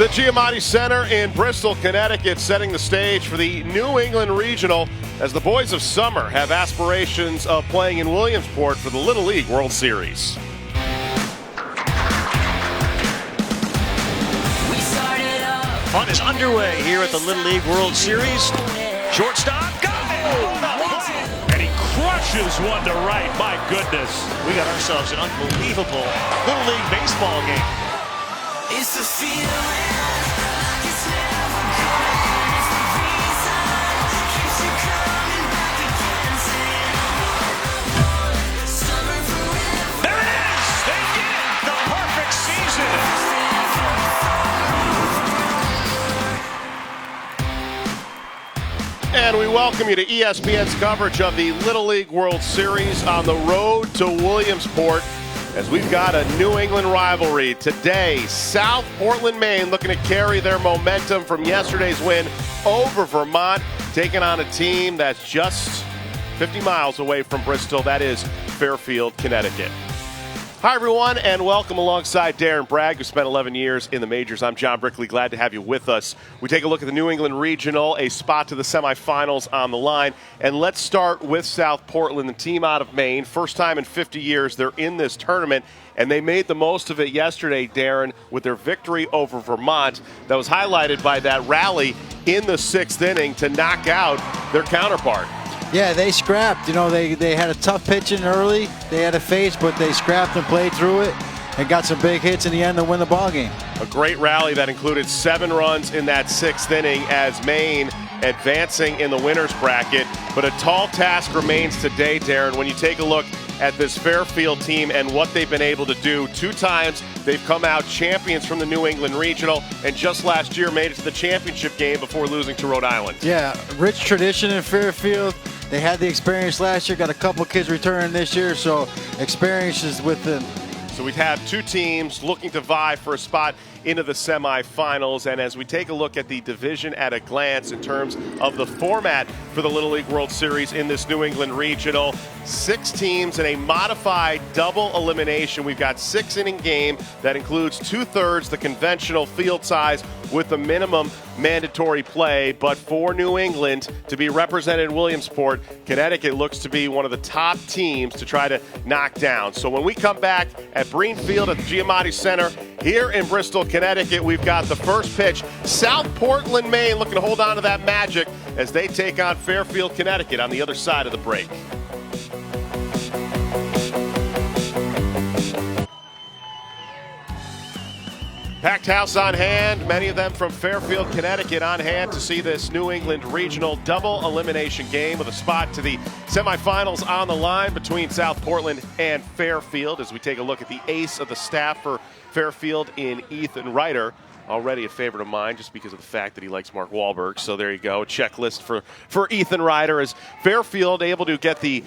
The Giamatti Center in Bristol, Connecticut, setting the stage for the New England Regional as the boys of summer have aspirations of playing in Williamsport for the Little League World Series. Fun is underway here at the Little League World Series. Shortstop, go! And he crushes one to right. My goodness. We got ourselves an unbelievable Little League baseball game. It's a feeling it's never gone. It's the reason keeps you coming back again. Summer forever. There it is! They did it! The perfect season! And we welcome you to ESPN's coverage of the Little League World Series on the road to Williamsport, as we've got a New England rivalry today. South Portland, Maine looking to carry their momentum from yesterday's win over Vermont, taking on a team that's just 50 miles away from Bristol. That is Fairfield, Connecticut. Hi, everyone, and welcome alongside Darren Bragg, who spent 11 years in the majors. I'm John Brickley. Glad to have you with us. We take a look at the New England Regional, a spot to the semifinals on the line. And let's start with South Portland, the team out of Maine. First time in 50 years they're in this tournament, and they made the most of it yesterday, Darren, with their victory over Vermont. That was highlighted by that rally in the sixth inning to knock out their counterpart. Yeah, they scrapped. You know, they had a tough pitching early. They had to face, but they scrapped and played through it and got some big hits in the end to win the ball game. A great rally that included 7 runs in that sixth inning as Maine advancing in the winner's bracket. But a tall task remains today, Darren, when you take a look at this Fairfield team and what they've been able to do. 2 times they've come out champions from the New England Regional, and just last year made it to the championship game before losing to Rhode Island. Yeah, rich tradition in Fairfield. They had the experience last year, got a couple kids returning this year, so experience is with them. So we have 2 teams looking to vie for a spot into the semifinals. And as we take a look at the division at a glance in terms of the format for the Little League World Series in this New England Regional, 6 teams in a modified double elimination. We've got 6-inning game that includes 2/3 the conventional field size with the minimum mandatory play. But for New England to be represented in Williamsport, Connecticut looks to be one of the top teams to try to knock down. So when we come back at Breen Field at the Giamatti Center here in Bristol, Connecticut, we've got the first pitch. South Portland, Maine looking to hold on to that magic as they take on Fairfield, Connecticut on the other side of the break. Packed house on hand, many of them from Fairfield, Connecticut on hand to see this New England Regional double elimination game with a spot to the semifinals on the line between South Portland and Fairfield as we take a look at the ace of the staff for Fairfield in Ethan Ryder. Already a favorite of mine just because of the fact that he likes Mark Wahlberg. So there you go, a checklist for Ethan Ryder as Fairfield able to get the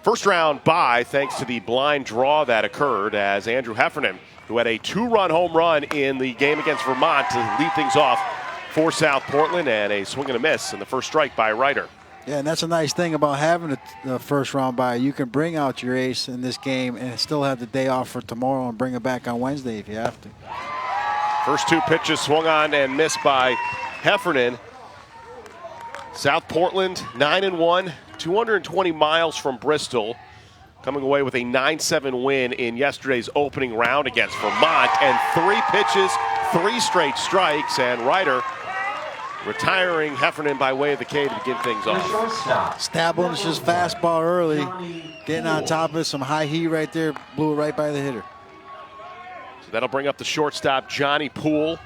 first round bye thanks to the blind draw that occurred as Andrew Heffernan, who had a 2-run home run in the game against Vermont to lead things off for South Portland, and a swing and a miss in the first strike by Ryder. Yeah, and that's a nice thing about having the first round bye. You can bring out your ace in this game and still have the day off for tomorrow and bring it back on Wednesday if you have to. First 2 pitches swung on and missed by Heffernan. South Portland 9-1, 220 miles from Bristol, coming away with a 9-7 win in yesterday's opening round against Vermont. And 3 pitches, 3 straight strikes, and Ryder retiring Heffernan by way of the K to begin things off. Establishing his fastball early, getting on top of it, some high heat right there, blew it right by the hitter. So that'll bring up the shortstop, Johnny Poole.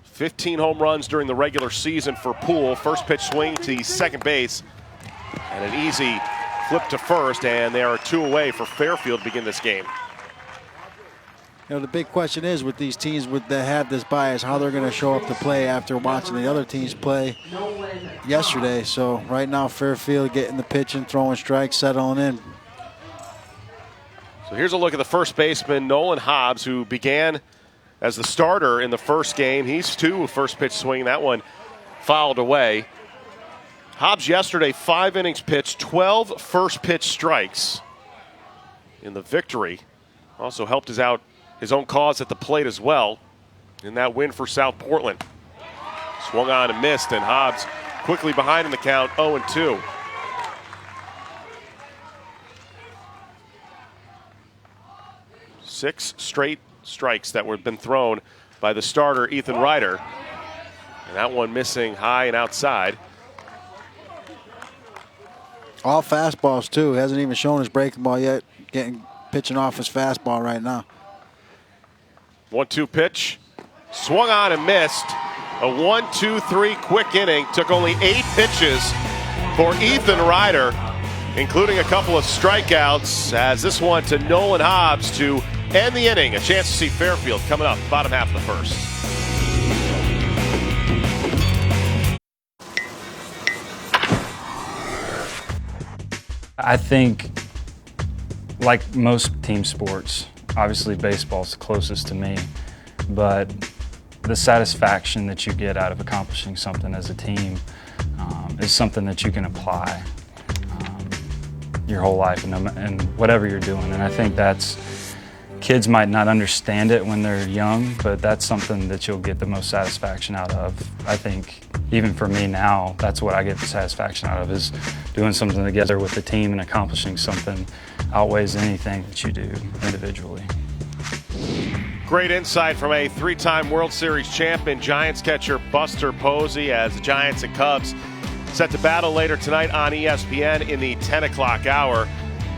15 home runs during the regular season for Poole. First pitch swing to second base, and an easy flip to first, and they are 2 away for Fairfield to begin this game. You know, the big question is with these teams that have this bias, how they're going to show up to play after watching the other teams play yesterday. So right now, Fairfield getting the pitching, throwing strikes, settling in. So here's a look at the first baseman, Nolan Hobbs, who began as the starter in the first game. He's 2 first pitch swing. That one fouled away. Hobbs yesterday, 5 innings pitched, 12 first pitch strikes in the victory. Also helped us out his own cause at the plate as well in that win for South Portland. Swung on and missed, and Hobbs quickly behind in the count, 0-2. Six straight strikes that were been thrown by the starter, Ethan Ryder. And that one missing high and outside. All fastballs, too. He hasn't even shown his breaking ball yet. Pitching off his fastball right now. 1-2 pitch. Swung on and missed. A 1-2-3 quick inning. Took only 8 pitches for Ethan Ryder, including a couple of strikeouts, as this one to Nolan Hobbs to end the inning. A chance to see Fairfield coming up, bottom half of the first. I think, like most team sports, obviously baseball's the closest to me, but the satisfaction that you get out of accomplishing something as a team is something that you can apply your whole life and whatever you're doing. And I think kids might not understand it when they're young, but that's something that you'll get the most satisfaction out of. I think even for me now, that's what I get the satisfaction out of, is doing something together with the team and accomplishing something outweighs anything that you do individually. Great insight from a 3-time World Series champion, Giants catcher Buster Posey, as the Giants and Cubs set to battle later tonight on ESPN in the 10 o'clock hour,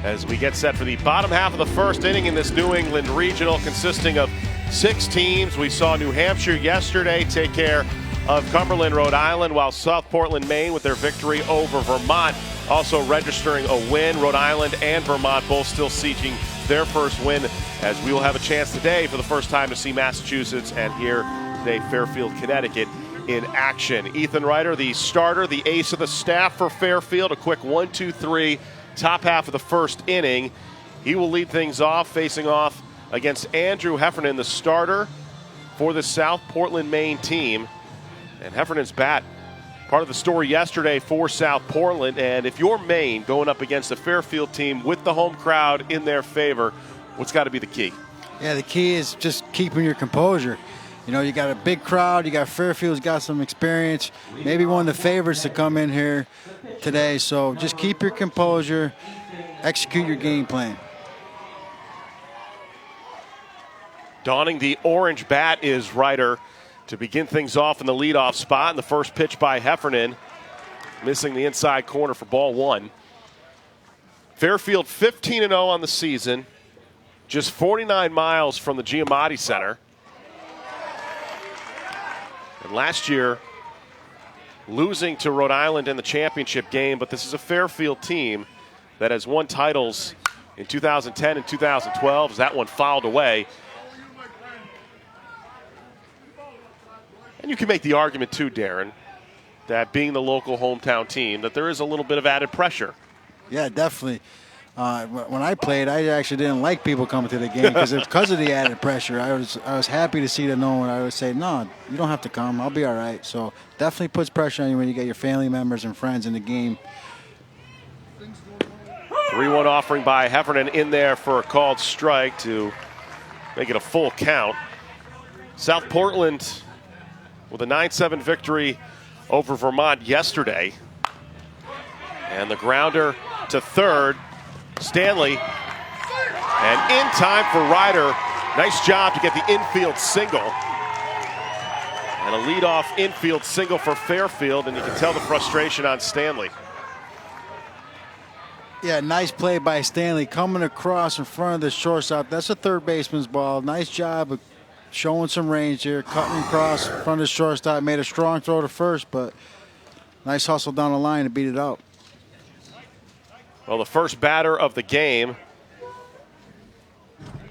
as we get set for the bottom half of the first inning in this New England regional consisting of 6 teams. We saw New Hampshire yesterday take care of Cumberland, Rhode Island, while South Portland, Maine, with their victory over Vermont, also registering a win. Rhode Island and Vermont both still seeking their first win, as we will have a chance today for the first time to see Massachusetts and hear today Fairfield, Connecticut in action. Ethan Ryder, the starter, the ace of the staff for Fairfield, a quick 1-2-3 top half of the first inning. He will lead things off, facing off against Andrew Heffernan, the starter for the South Portland, Maine team. And Heffernan's bat, part of the story yesterday for South Portland. And if you're Maine going up against a Fairfield team with the home crowd in their favor, what's got to be the key? Yeah, the key is just keeping your composure. You know, you got a big crowd. You got Fairfield's got some experience. Maybe one of the favorites to come in here today. So just keep your composure. Execute your game plan. Donning the orange bat is Ryder to begin things off in the leadoff spot. And the first pitch by Heffernan, missing the inside corner for ball 1. Fairfield 15-0 on the season, just 49 miles from the Giamatti Center. And last year, losing to Rhode Island in the championship game, but this is a Fairfield team that has won titles in 2010 and 2012, as that one fouled away. And you can make the argument too, Darren, that being the local hometown team, that there is a little bit of added pressure. Yeah, definitely. When I played, I actually didn't like people coming to the game because of the added pressure. I was happy to see that no one. I would say, no, you don't have to come. I'll be all right. So definitely puts pressure on you when you get your family members and friends in the game. 3-1 offering by Heffernan in there for a called strike to make it a full count. South Portland with a 9-7 victory over Vermont yesterday. And the grounder to third, Stanley. And in time for Ryder. Nice job to get the infield single. And a leadoff infield single for Fairfield, and you can tell the frustration on Stanley. Yeah, nice play by Stanley coming across in front of the shortstop. That's a third baseman's ball. Nice job of showing some range here, cutting across in front of the shortstop. Made a strong throw to first, but nice hustle down the line to beat it out. Well, the first batter of the game.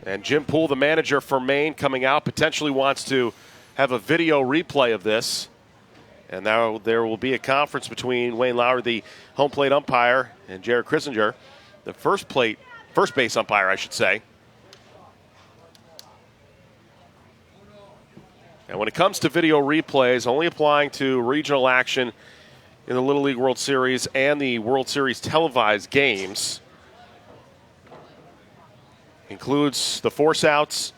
And Jim Poole, the manager for Maine, coming out, potentially wants to have a video replay of this. And now there will be a conference between Wayne Lowry, the home plate umpire, and Jared Krissinger, the first base umpire, I should say. And when it comes to video replays, only applying to regional action in the Little League World Series and the World Series televised games. Includes the force outs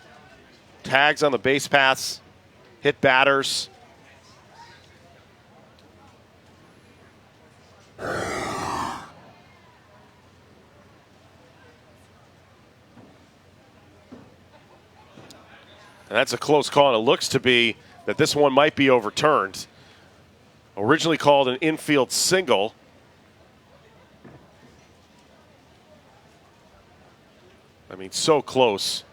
Tags on the base paths, hit batters. And that's a close call, and it looks to be that this one might be overturned. Originally called an infield single. I mean, so close.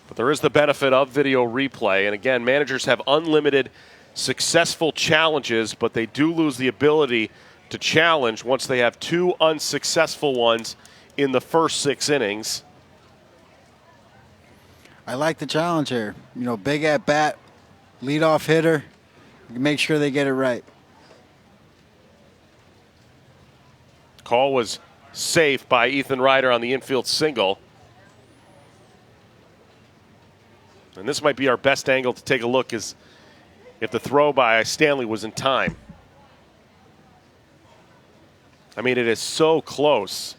But there is the benefit of video replay. And again, managers have unlimited successful challenges, but they do lose the ability to challenge once they have 2 unsuccessful ones in the first 6 innings. I like the challenge here. You know, big at bat, leadoff hitter. Make sure they get it right. Call was safe by Ethan Ryder on the infield single. And this might be our best angle to take a look, is if the throw by Stanley was in time. I mean, it is so close.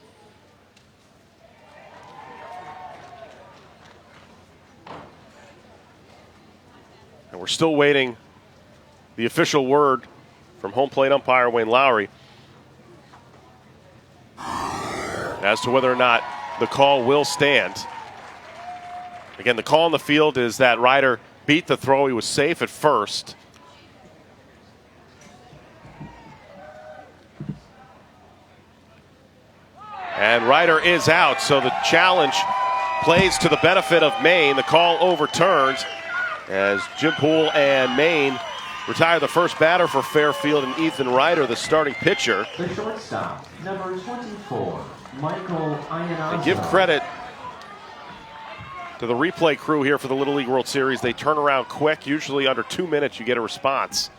And we're still waiting the official word from home plate umpire Wayne Lowry as to whether or not the call will stand. Again, the call on the field is that Ryder beat the throw. He was safe at first. And Ryder is out, so the challenge plays to the benefit of Maine. The call overturns as Jim Poole and Maine retire the first batter for Fairfield, and Ethan Ryder, the starting pitcher. The shortstop, number 24, Michael Iannazzo. And give credit to the replay crew here for the Little League World Series. They turn around quick. Usually under 2 minutes you get a response.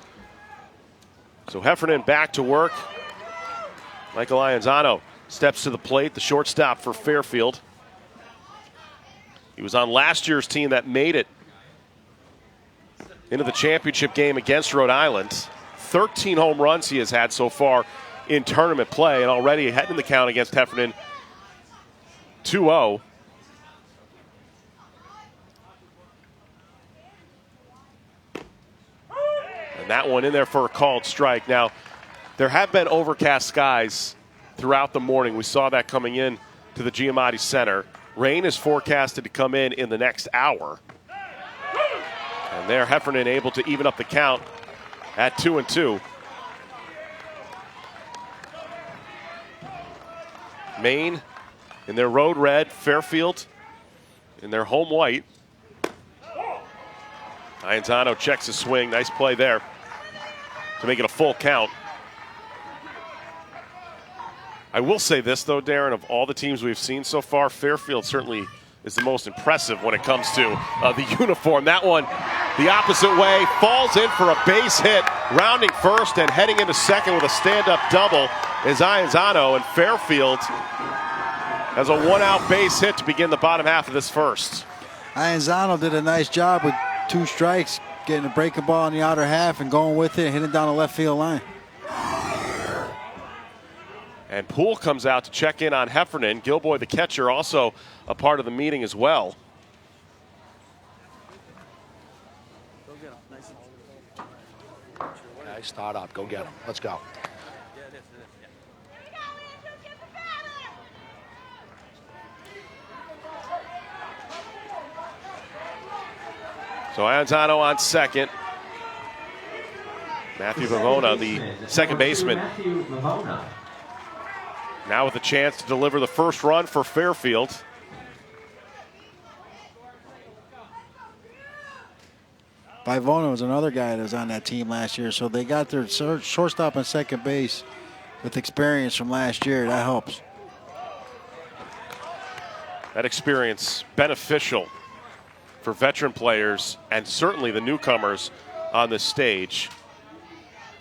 So Heffernan back to work. Michael Iannazzo steps to the plate, the shortstop for Fairfield. He was on last year's team that made it into the championship game against Rhode Island. 13 home runs he has had so far in tournament play, and already heading the count against Heffernan 2-0. And that one in there for a called strike. Now, there have been overcast skies throughout the morning. We saw that coming in to the Giamatti Center. Rain is forecasted to come in the next hour. And there, Heffernan able to even up the count at 2-2. Maine in their road red, Fairfield in their home white. Iannazzo checks his swing. Nice play there to make it a full count. I will say this, though, Darren, of all the teams we've seen so far, Fairfield certainly is the most impressive when it comes to the uniform. That one the opposite way, falls in for a base hit, rounding first and heading into second with a stand-up double is Iannazzo, and Fairfield has a one-out base hit to begin the bottom half of this first. Iannazzo did a nice job with 2 strikes, getting a breaking ball in the outer half and going with it, hitting down the left field line. And Poole comes out to check in on Heffernan. Gilboy, the catcher, also a part of the meeting as well. Nice start up. Go get him. Let's go. So Iannazzo on second. Matthew Vavona, the second baseman, Matthew Vavona. now with a chance to deliver the first run for Fairfield. Vivona was another guy that was on that team last year, so they got their shortstop and second base with experience from last year. That helps. That experience beneficial for veteran players and certainly the newcomers on this stage.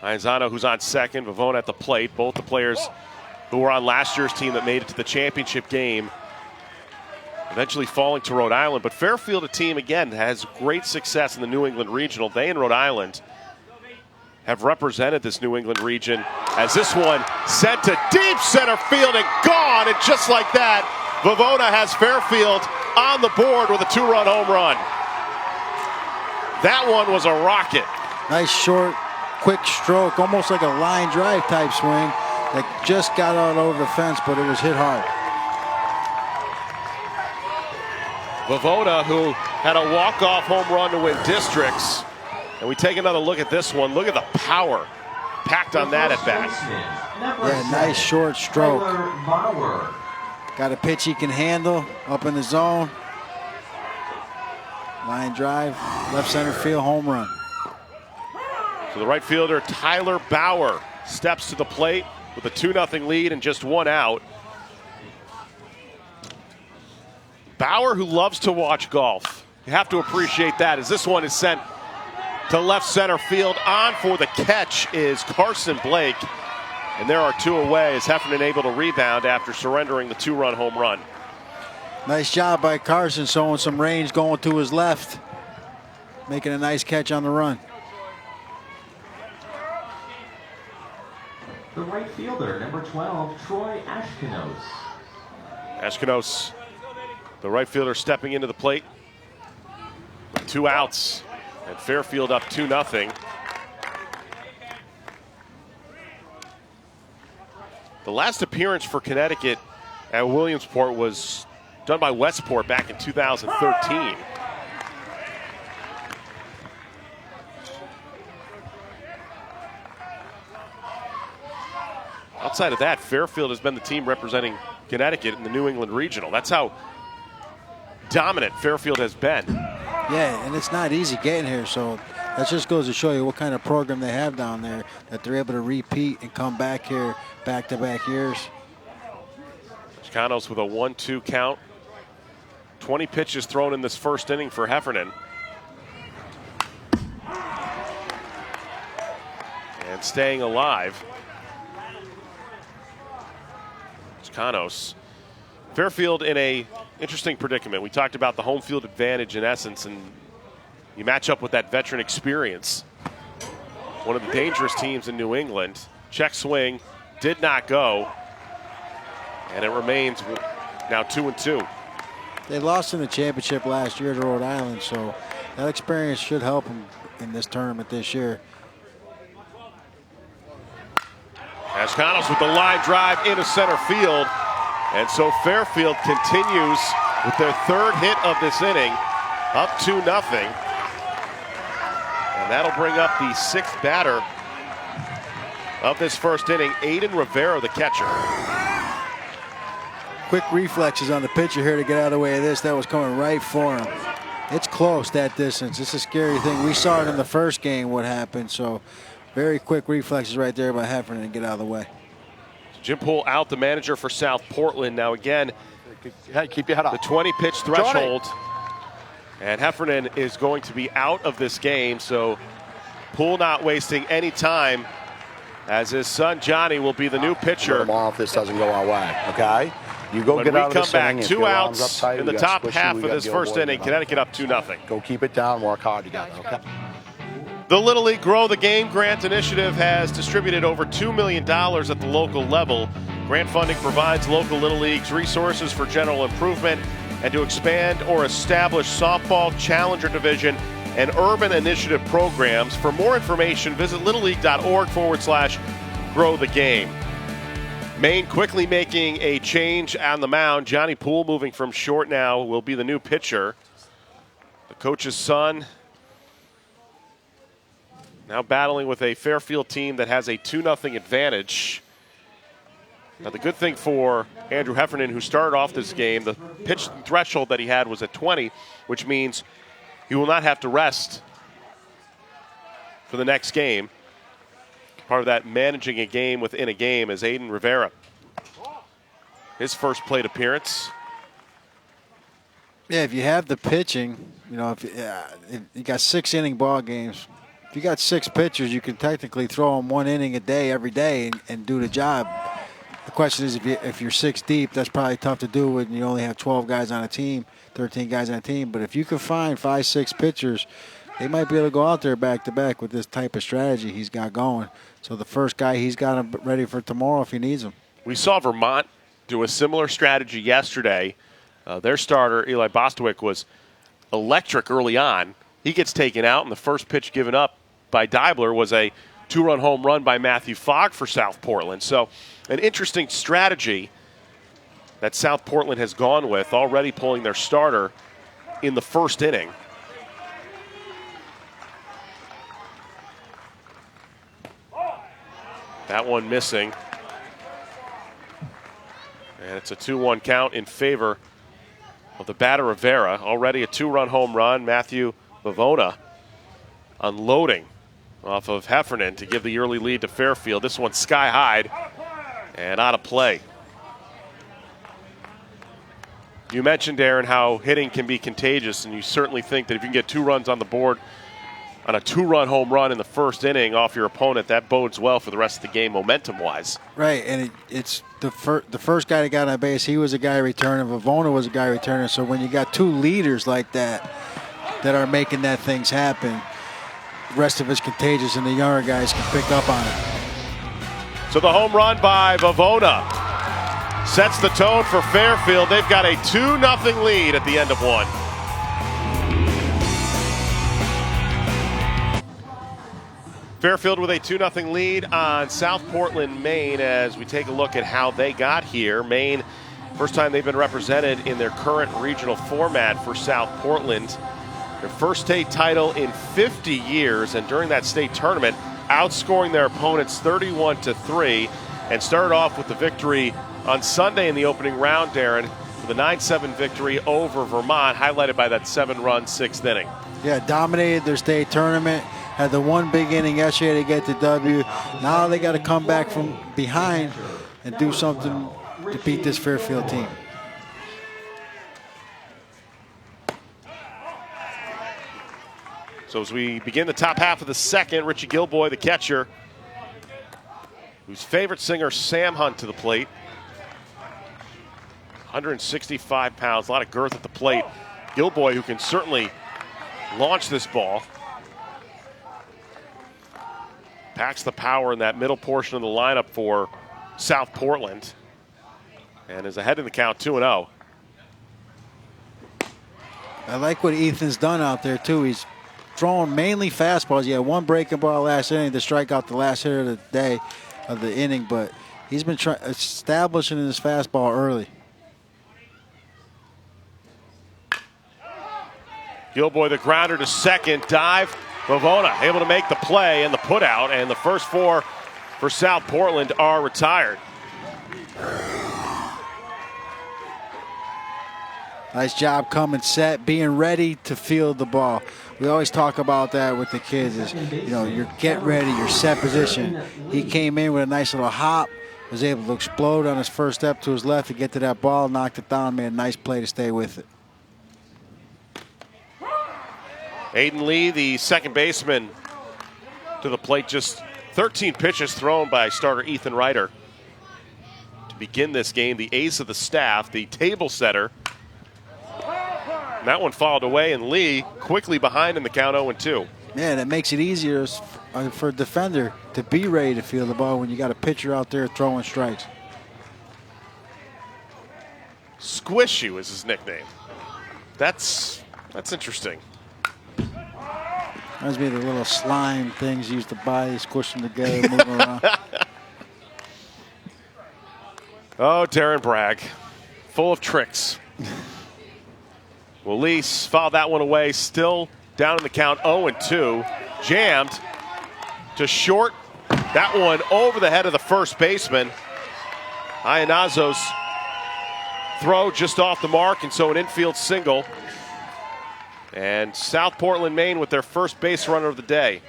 Iannazzo, who's on second, Vavona at the plate, both the players who were on last year's team that made it to the championship game, eventually falling to Rhode Island. But Fairfield, a team, again, has great success in the New England Regional. They and Rhode Island have represented this New England region, as this one sent to deep center field and gone. And just like that, Vavona has Fairfield on the board with a 2-run home run. That one was a rocket. Nice short, quick stroke, almost like a line drive type swing that just got out over the fence, but it was hit hard. Vovoda, who had a walk-off home run to win districts. And we take another look at this one. Look at the power packed on that at bat. Yeah, nice short stroke. Got a pitch he can handle up in the zone. Line drive, left center field home run. So the right fielder, Tyler Bauer, steps to the plate with a 2-0 lead and just one out. Bauer, who loves to watch golf. You have to appreciate that, as this one is sent to left center field. On for the catch is Carson Blake. And there are two away as Heffernan able to rebound after surrendering the 2-run home run. Nice job by Carson, showing some range going to his left. Making a nice catch on the run. The right fielder, number 12, Troy Ashkenos. Ashkenos, the right fielder, stepping into the plate. 2 outs. And Fairfield up 2-0. The last appearance for Connecticut at Williamsport was done by Westport back in 2013. Outside of that, Fairfield has been the team representing Connecticut in the New England Regional. That's how dominant Fairfield has been. Yeah, and it's not easy getting here, so that just goes to show you what kind of program they have down there, that they're able to repeat and come back here back-to-back years. Chicanos with a 1-2 count. 20 pitches thrown in this first inning for Heffernan. And staying alive. Chicanos. Fairfield in a interesting predicament. We talked about the home field advantage in essence, and you match up with that veteran experience. One of the dangerous teams in New England. Check swing, did not go, and it remains now 2-2. They lost in the championship last year to Rhode Island, so that experience should help them in this tournament this year. Ashkenos with the line drive into center field. And so Fairfield continues with their third hit of this inning, up 2-0. And that'll bring up the 6th batter of this first inning, Aiden Rivera, the catcher. Quick reflexes on the pitcher here to get out of the way of this. That was coming right for him. It's close, that distance. It's a scary thing. We saw it in the first game what happened, so very quick reflexes right there by Heffernan to get out of the way. Jim Poole out, the manager for South Portland. Now again, Hey, keep your head up. the 20-pitch threshold. And Heffernan is going to be out of this game, so Poole not wasting any time, as his son Johnny will be the new pitcher. Tomorrow if this doesn't go our way, okay? You go When get we out of come this back, inning. If 2 your arm's outs uptight, in we the got top squishy, half we of got this deal first with inning. it. Connecticut up 2-0. Go keep it down, work hard together, okay? The Little League Grow the Game Grant Initiative has distributed over $2 million at the local level. Grant funding provides local Little Leagues resources for general improvement and to expand or establish softball, challenger division, and urban initiative programs. For more information, visit littleleague.org/grow the game. Maine quickly making a change on the mound. Johnny Poole moving from short now will be the new pitcher. The coach's son now battling with a Fairfield team that has a 2-0 advantage. Now the good thing for Andrew Heffernan, who started off this game, the pitch threshold that he had was at 20, which means he will not have to rest for the next game. Part of that managing a game within a game is Aiden Rivera. His first plate appearance. Yeah, if you have the pitching, you know, if you got 6-inning ball games, if you got 6 pitchers, you can technically throw them 1 inning a day every day and do the job. The question is, if you're 6 deep, that's probably tough to do when you only have 12 guys on a team, 13 guys on a team. But if you can find 5, 6 pitchers, they might be able to go out there back-to-back with this type of strategy he's got going. So the first guy, he's got him ready for tomorrow if he needs him. We saw Vermont do a similar strategy yesterday. Their starter, Eli Bostwick, was electric early on, he gets taken out, and the first pitch given up by Deibler was a 2-run home run by Matthew Fogg for South Portland. So an interesting strategy that South Portland has gone with, already pulling their starter in the first inning. That one missing. And it's a 2-1 count in favor of the batter Rivera. Already a 2-run home run. Matthew Vavona unloading off of Heffernan to give the early lead to Fairfield. This one's sky high and out of play. You mentioned, Aaron, how hitting can be contagious, and you certainly think that if you can get 2 runs on the board on a 2-run home run in the first inning off your opponent, that bodes well for the rest of the game momentum-wise. Right, and it's the first guy that got on base, he was a guy returning. Vavona was a guy returning. So when you got 2 leaders like that are making that things happen, the rest of it's contagious, and the younger guys can pick up on it. So the home run by Vavona sets the tone for Fairfield. They've got a 2-0 lead at the end of 1. Fairfield with a 2-0 lead on South Portland, Maine, as we take a look at how they got here. Maine, first time they've been represented in their current regional format for South Portland. Their first state title in 50 years, and during that state tournament, outscoring their opponents 31-3, and started off with the victory on Sunday in the opening round, Darren, with a 9-7 victory over Vermont, highlighted by that 7-run 6th inning. Yeah, dominated their state tournament. Had the one big inning yesterday to get the W. Now they got to come back from behind and do something to beat this Fairfield team. So as we begin the top half of the second, Richie Gilboy, the catcher, whose favorite singer, Sam Hunt, to the plate. 165 pounds, a lot of girth at the plate. Gilboy, who can certainly launch this ball. Packs the power in that middle portion of the lineup for South Portland. And is ahead in the count, 2-0. I like what Ethan's done out there, too. He's throwing mainly fastballs. He had one breaking ball last inning to strike out the last hitter of the day, of the inning, but he's been establishing his fastball early. Gilboy, the grounder to second, dive. Vavona able to make the play and the put out, and the first 4 for South Portland are retired. Nice job coming set, being ready to field the ball. We always talk about that with the kids is, you know, you're get ready, your set position. He came in with a nice little hop, was able to explode on his first step to his left to get to that ball, knocked it down, made a nice play to stay with it. Aiden Lee, the second baseman, to the plate. Just 13 pitches thrown by starter Ethan Ryder to begin this game. The ace of the staff, the table setter. And that one fouled away, and Lee quickly behind in the count 0-2. Man, it makes it easier for a defender to be ready to field the ball when you got a pitcher out there throwing strikes. Squish You is his nickname. That's interesting. Reminds me of the little slime things you used to buy. You squish them together, move them around. Oh, Darren Bragg, full of tricks. Well, Lee fouled that one away, still down in the count, 0-2. Jammed to short. That one over the head of the first baseman. Iannazo's throw just off the mark, and so an infield single. And South Portland, Maine with their first base runner of the day.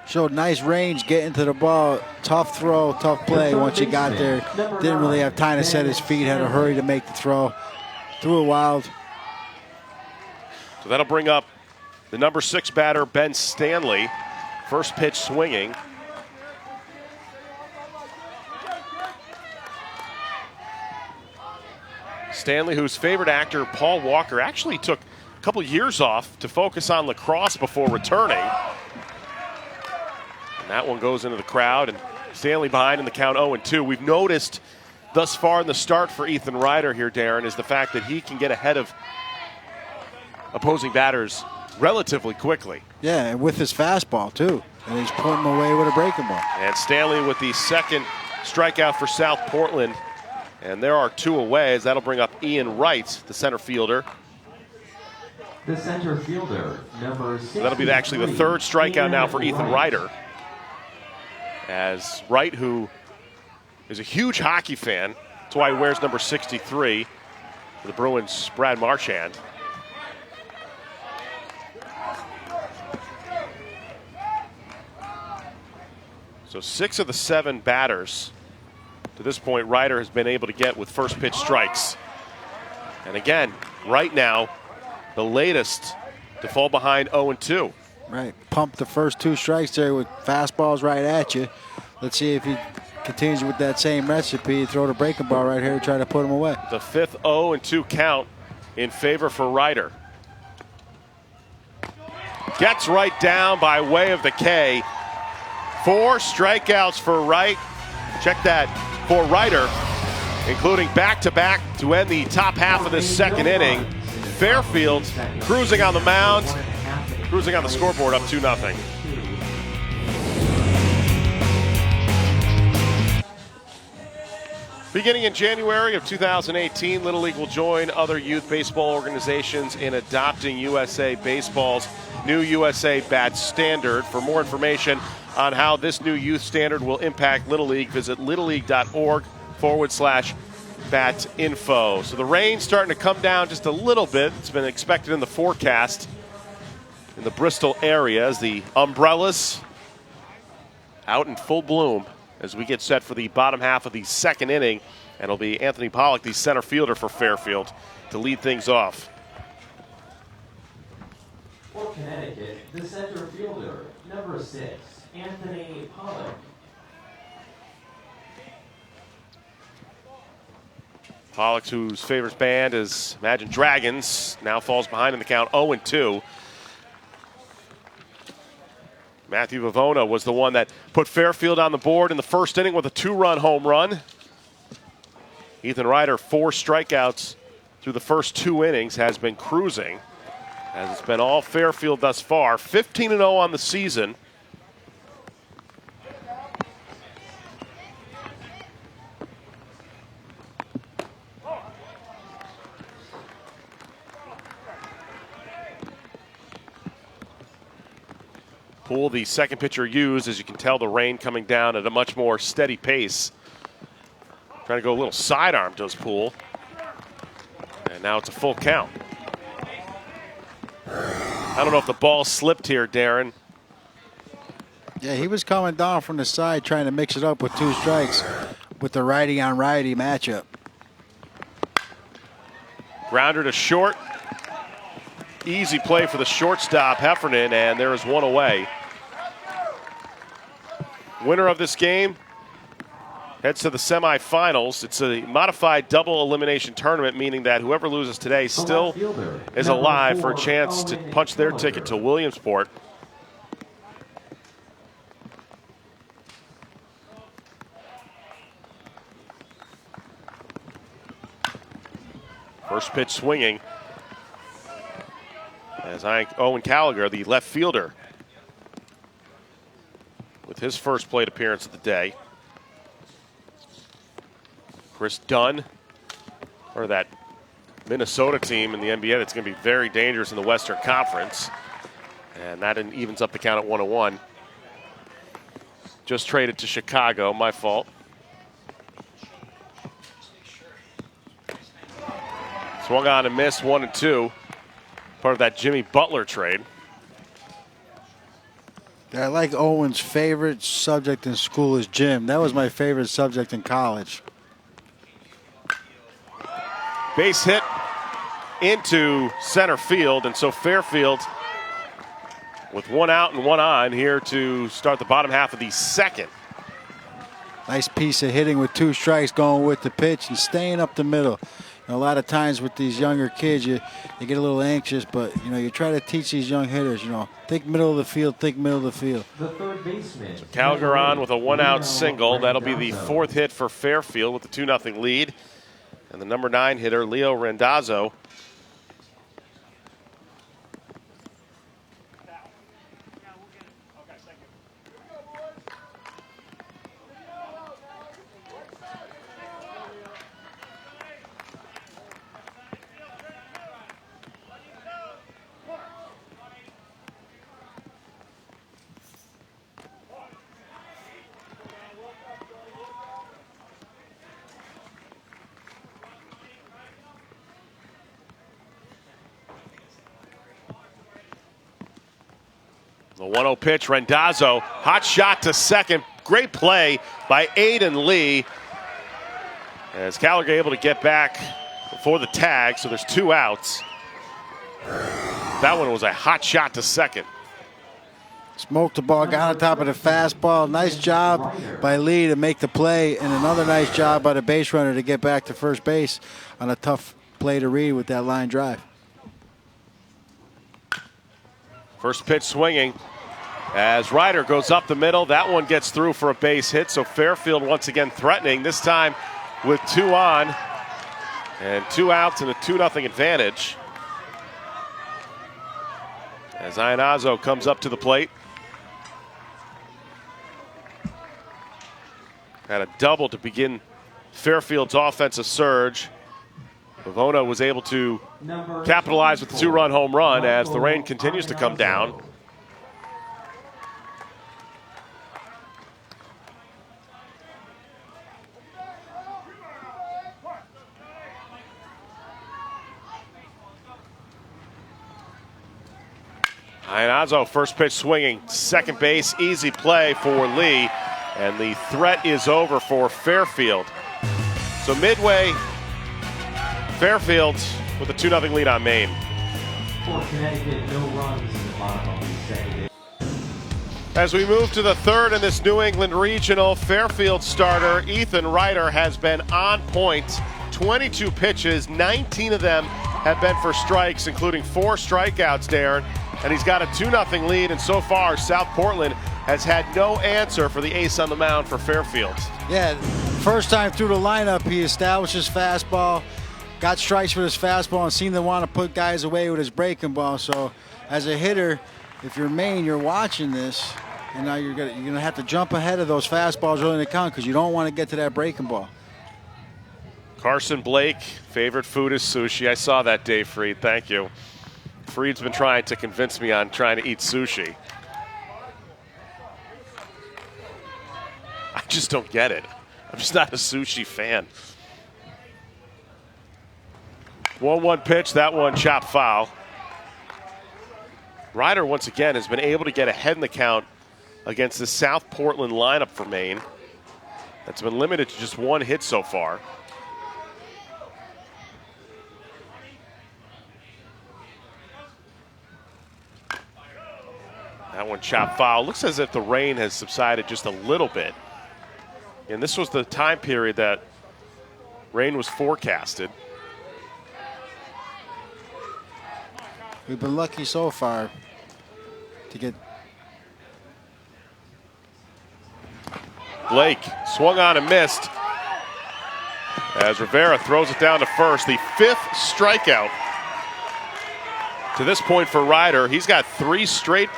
Showed nice range getting to the ball. Tough throw, tough play once you got there. Didn't really have time to set his feet, had to hurry to make the throw. Threw it wild. So that'll bring up the number 6 batter, Ben Stanley. First pitch swinging. Stanley, whose favorite actor, Paul Walker, actually took a couple years off to focus on lacrosse before returning. And that one goes into the crowd, and Stanley behind in the count 0-2. We've noticed thus far in the start for Ethan Ryder here, Darren, is the fact that he can get ahead of opposing batters relatively quickly. Yeah, and with his fastball, too. And he's putting him away with a breaking ball. And Stanley with the second strikeout for South Portland. And there are 2 away, as that'll bring up Ian Wright, the center fielder. The center fielder, number 63. That'll be actually the 3rd strikeout now for Ethan Ryder. As Wright, who is a huge hockey fan, that's why he wears number 63 for the Bruins' Brad Marchand. So 6 of the 7 batters to this point Ryder has been able to get with first pitch strikes. And again, right now, the latest to fall behind 0-2. Right. Pump the first 2 strikes there with fastballs right at you. Let's see if he continues with that same recipe. Throw the breaking ball right here to try to put him away. The 5th 0-2 count in favor for Ryder. Gets right down by way of the K. 4 strikeouts for Wright. Check that, for Ryder, including back-to-back to end the top half of this second inning. Fairfield cruising on the mound, cruising on the scoreboard up 2-0. Beginning in January of 2018, Little League will join other youth baseball organizations in adopting USA Baseball's new USA Bat Standard. For more information on how this new youth standard will impact Little League, visit littleleague.org/bat info. So the rain's starting to come down just a little bit. It's been expected in the forecast in the Bristol area as the umbrellas out in full bloom as we get set for the bottom half of the second inning. And it'll be Anthony Pollock, the center fielder for Fairfield, to lead things off. For Connecticut, the center fielder, number 6, Anthony Pollock. Pollock, whose favorite band is Imagine Dragons, now falls behind in the count 0-2. Matthew Vavona was the one that put Fairfield on the board in the first inning with a 2-run home run. Ethan Ryder, 4 strikeouts through the first 2 innings, has been cruising, as it's been all Fairfield thus far. 15-0 on the season. Poole, the second pitcher used, as you can tell, the rain coming down at a much more steady pace. Trying to go a little sidearm, does Poole. And now it's a full count. I don't know if the ball slipped here, Darren. Yeah, he was coming down from the side trying to mix it up with 2 strikes with the righty-on-righty matchup. Grounder to short. Easy play for the shortstop, Heffernan, and there is 1 away. Winner of this game heads to the semifinals. It's a modified double elimination tournament, meaning that whoever loses today still is alive for a chance to punch their ticket to Williamsport. First pitch swinging as Owen Gallagher, the left fielder, with his first plate appearance of the day. Chris Dunn, or that Minnesota team in the NBA that's going to be very dangerous in the Western Conference. And that evens up the count at 1-1. Just traded to Chicago, my fault. Swung on and missed, 1-2. Part of that Jimmy Butler trade. I like Owen's favorite subject in school is gym. That was my favorite subject in college. Base hit into center field, and so Fairfield with 1 out and 1 on here to start the bottom half of the second. Nice piece of hitting with 2 strikes, going with the pitch and staying up the middle. And a lot of times with these younger kids, you get a little anxious, but you try to teach these young hitters, think middle of the field, think middle of the field. The third baseman. So Gallagher on with a 1-out single. That'll be the 4th hit for Fairfield with the 2-0 lead. And the number 9 hitter, Leo Randazzo, The 1-0 pitch, Rendazzo, hot shot to second. Great play by Aiden Lee. As Gallagher able to get back before the tag, so there's 2 outs. That one was a hot shot to second. Smoked the ball, got on top of the fastball. Nice job by Lee to make the play, and another nice job by the base runner to get back to first base on a tough play to read with that line drive. First pitch swinging as Ryder goes up the middle. That one gets through for a base hit, so Fairfield once again threatening, this time with 2 on and 2 outs and a 2-0 advantage. As Iannazzo comes up to the plate. Had a double to begin Fairfield's offensive surge. Pavona was able to capitalize with the 2-run home run as the rain continues to come down. Iannazzo, first pitch swinging, second base, easy play for Lee, and the threat is over for Fairfield. So midway, Fairfield with a 2-0 lead on Maine. For Connecticut, no runs in the bottom of the second. As we move to the third in this New England Regional, Fairfield starter Ethan Ryder has been on point. 22 pitches, 19 of them have been for strikes, including 4 strikeouts, Darren. And he's got a 2-0 lead, and so far South Portland has had no answer for the ace on the mound for Fairfield. Yeah, first time through the lineup, he established his fastball, got strikes with his fastball, and seemed to want to put guys away with his breaking ball. So as a hitter, if you're Maine, you're watching this, and now you're gonna have to jump ahead of those fastballs early in the count because you don't want to get to that breaking ball. Carson Blake, favorite food is sushi. I saw that, Dave Freed. Thank you. Freed's been trying to convince me on trying to eat sushi. I just don't get it. I'm just not a sushi fan. 1-1 pitch, that one chopped foul. Ryder once again has been able to get ahead in the count against the South Portland lineup for Maine. That's been limited to just 1 hit so far. That one chopped foul. Looks as if the rain has subsided just a little bit. And this was the time period that rain was forecasted. We've been lucky so far to get. Blake swung on and missed as Rivera throws it down to first. The 5th strikeout to this point for Ryder. He's got 3 straight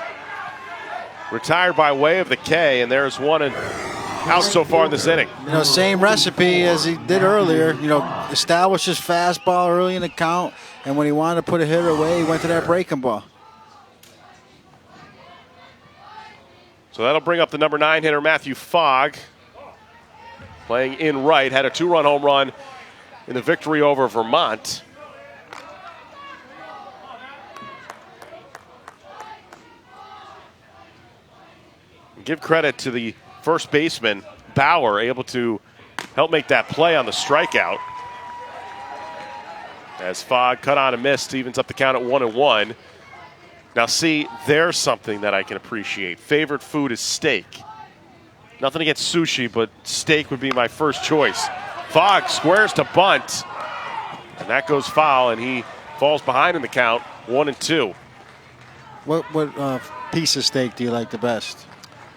retired by way of the K, and there's 1 out so far in this inning. You know, same recipe as he did earlier. You know, establish his fastball early in the count, and when he wanted to put a hitter away, he went to that breaking ball. So that'll bring up the number 9 hitter, Matthew Fogg, playing in right. Had a 2-run home run in the victory over Vermont. Give credit to the first baseman, Bauer, able to help make that play on the strikeout. As Fogg cut on and missed, evens up the count at 1-1. Now see, there's something that I can appreciate. Favorite food is steak. Nothing against sushi, but steak would be my first choice. Fogg squares to bunt, and that goes foul, and he falls behind in the count, 1-2. What piece of steak do you like the best?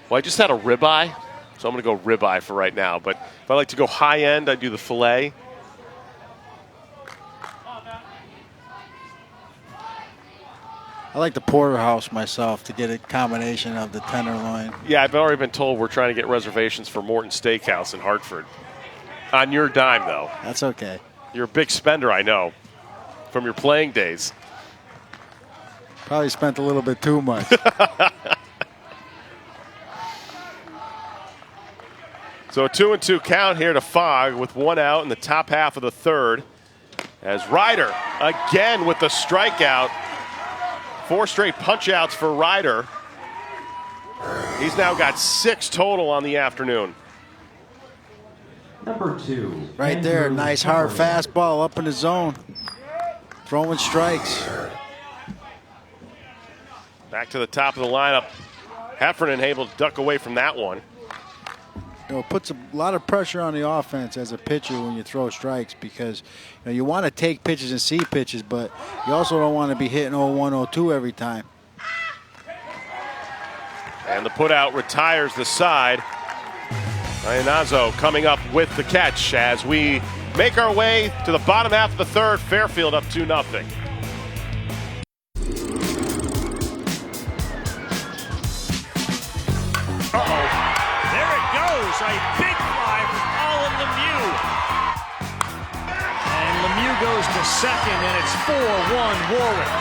Well, I just had a ribeye, so I'm going to go ribeye for right now. But if I like to go high end, I do the filet. I like the porterhouse myself to get a combination of the tenderloin. Yeah, I've already been told we're trying to get reservations for Morton Steakhouse in Hartford. On your dime, though. That's okay. You're a big spender, I know, from your playing days. Probably spent a little bit too much. So a 2-2 count here to Fogg with 1 out in the top half of the third. As Ryder again with the strikeout. 4 straight punch outs for Ryder. He's now got 6 total on the afternoon. Number 2. Right there, nice hard fastball up in the zone. Throwing strikes. Back to the top of the lineup. Heffernan able to duck away from that one. You know, it puts a lot of pressure on the offense as a pitcher when you throw strikes, because you want to take pitches and see pitches, but you also don't want to be hitting 0-1, 0-2 every time. And the putout retires the side. Iannazzo coming up with the catch as we make our way to the bottom half of the third. Fairfield up 2-0. Uh-oh. There it goes. A big fly from Colin Lemieux. And Lemieux goes to second, and it's 4-1 Warwick.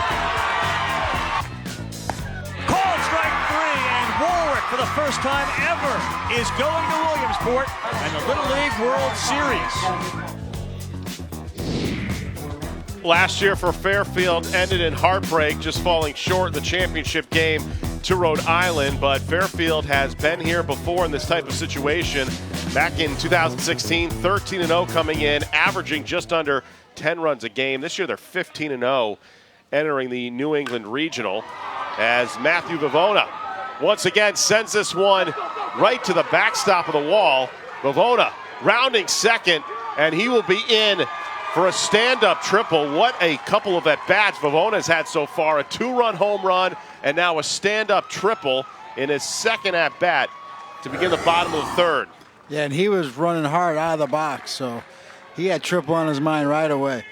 Called strike 3, and Warwick, for the first time ever, is going to Williamsport and the Little League World Series. Last year for Fairfield ended in heartbreak, just falling short in the championship game to Rhode Island, but Fairfield has been here before in this type of situation. Back in 2016, 13-0 coming in, averaging just under 10 runs a game. This year they're 15-0, entering the New England Regional, as Matthew Vivona once again sends this one right to the backstop of the wall. Vivona rounding second, and he will be in for a stand-up triple. What a couple of at-bats Vivona has had so far. A 2-run home run and now a stand-up triple in his second at-bat to begin the bottom of the third. Yeah, and he was running hard out of the box, so he had triple on his mind right away.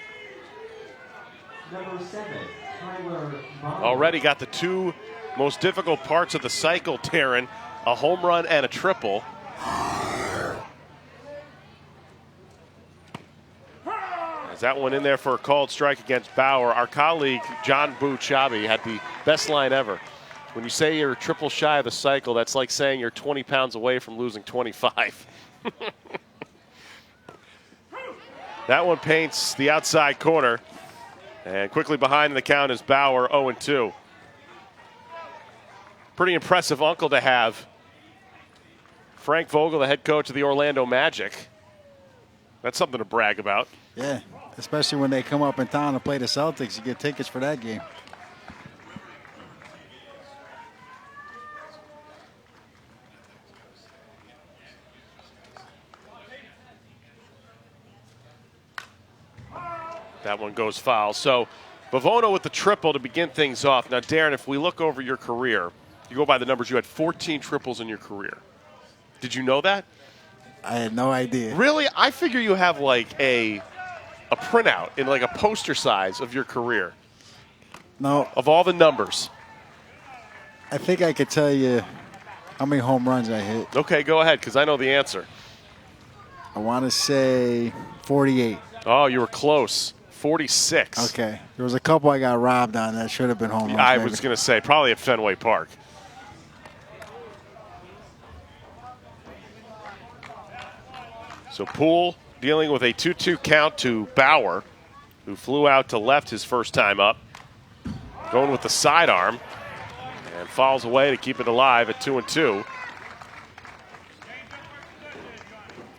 Number 7, Tyler Bond. Already got the 2 most difficult parts of the cycle, Darren. A home run and a triple. As that one in there for a called strike against Bauer. Our colleague, John Boo-Chabi, had the best line ever. When you say you're triple shy of the cycle, that's like saying you're 20 pounds away from losing 25. That one paints the outside corner. And quickly behind the count is Bauer, 0-2. Pretty impressive uncle to have. Frank Vogel, the head coach of the Orlando Magic. That's something to brag about. Yeah, especially when they come up in town to play the Celtics. You get tickets for that game. That one goes foul. So Vivona with the triple to begin things off. Now, Darren, if we look over your career, you go by the numbers, you had 14 triples in your career. Did you know that? I had no idea. Really? I figure you have like a printout in like a poster size of your career. No. Of all the numbers. I think I could tell you how many home runs I hit. Okay, go ahead, because I know the answer. I want to say 48. Oh, you were close. 46. Okay. There was a couple I got robbed on that should have been home runs. I maybe. was going to say, probably at Fenway Park. So Poole dealing with a 2-2 count to Bauer, who flew out to left his first time up. Going with the sidearm and fouls away to keep it alive at 2-2.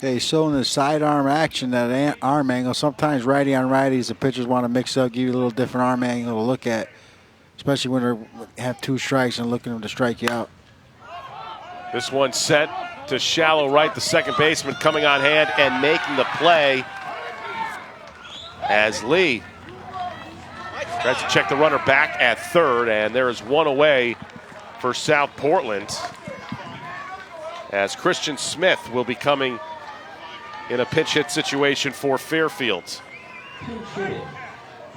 Yeah, he's showing the sidearm action, that arm angle. Sometimes righty on righties, the pitchers want to mix up, give you a little different arm angle to look at, especially when they have 2 strikes and looking to strike you out. This one set to shallow right. The second baseman coming on hand and making the play as Lee tries to check the runner back at third, and there is one away for South Portland as Christian Smith will be coming in a pinch hit situation for Fairfield. Pinch hit.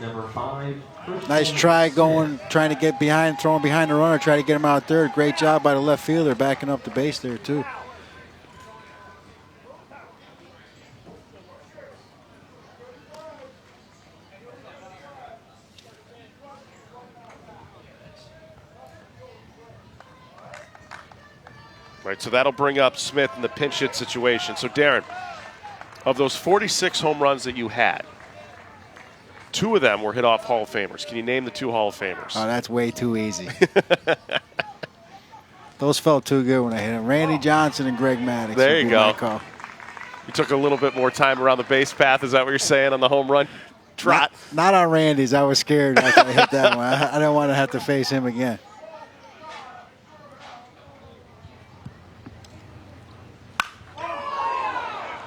Number 5. Nice try trying to get behind, throwing behind the runner, try to get him out third. Great job by the left fielder backing up the base there too. Right, so that'll bring up Smith in the pinch hit situation. So Darren, of those 46 home runs that you had, 2 of them were hit off Hall of Famers. Can you name the 2 Hall of Famers? Oh, that's way too easy. Those felt too good when I hit them. Randy Johnson and Greg Maddox. There you go. My call. You took a little bit more time around the base path. Is that what you're saying on the home run trot? Not on Randy's. I was scared after I hit that one. I don't want to have to face him again.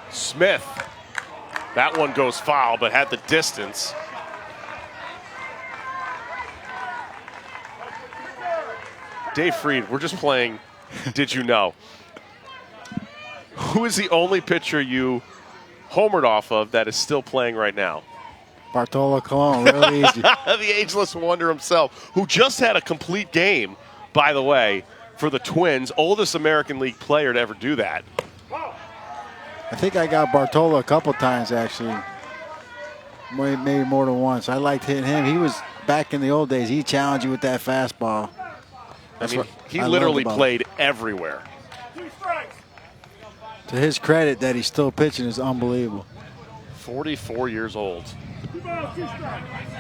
Smith. That one goes foul, but had the distance. Dave Freed, we're just playing Did You Know? Who is the only pitcher you homered off of that is still playing right now? Bartolo Colon, really easy. The ageless wonder himself, who just had a complete game, by the way, for the Twins, oldest American League player to ever do that. I think I got Bartolo a couple times, actually. Maybe more than once. I liked hitting him. He was, back in the old days, he challenged you with that fastball. He literally played everywhere. To his credit, that he's still pitching is unbelievable. 44 years old.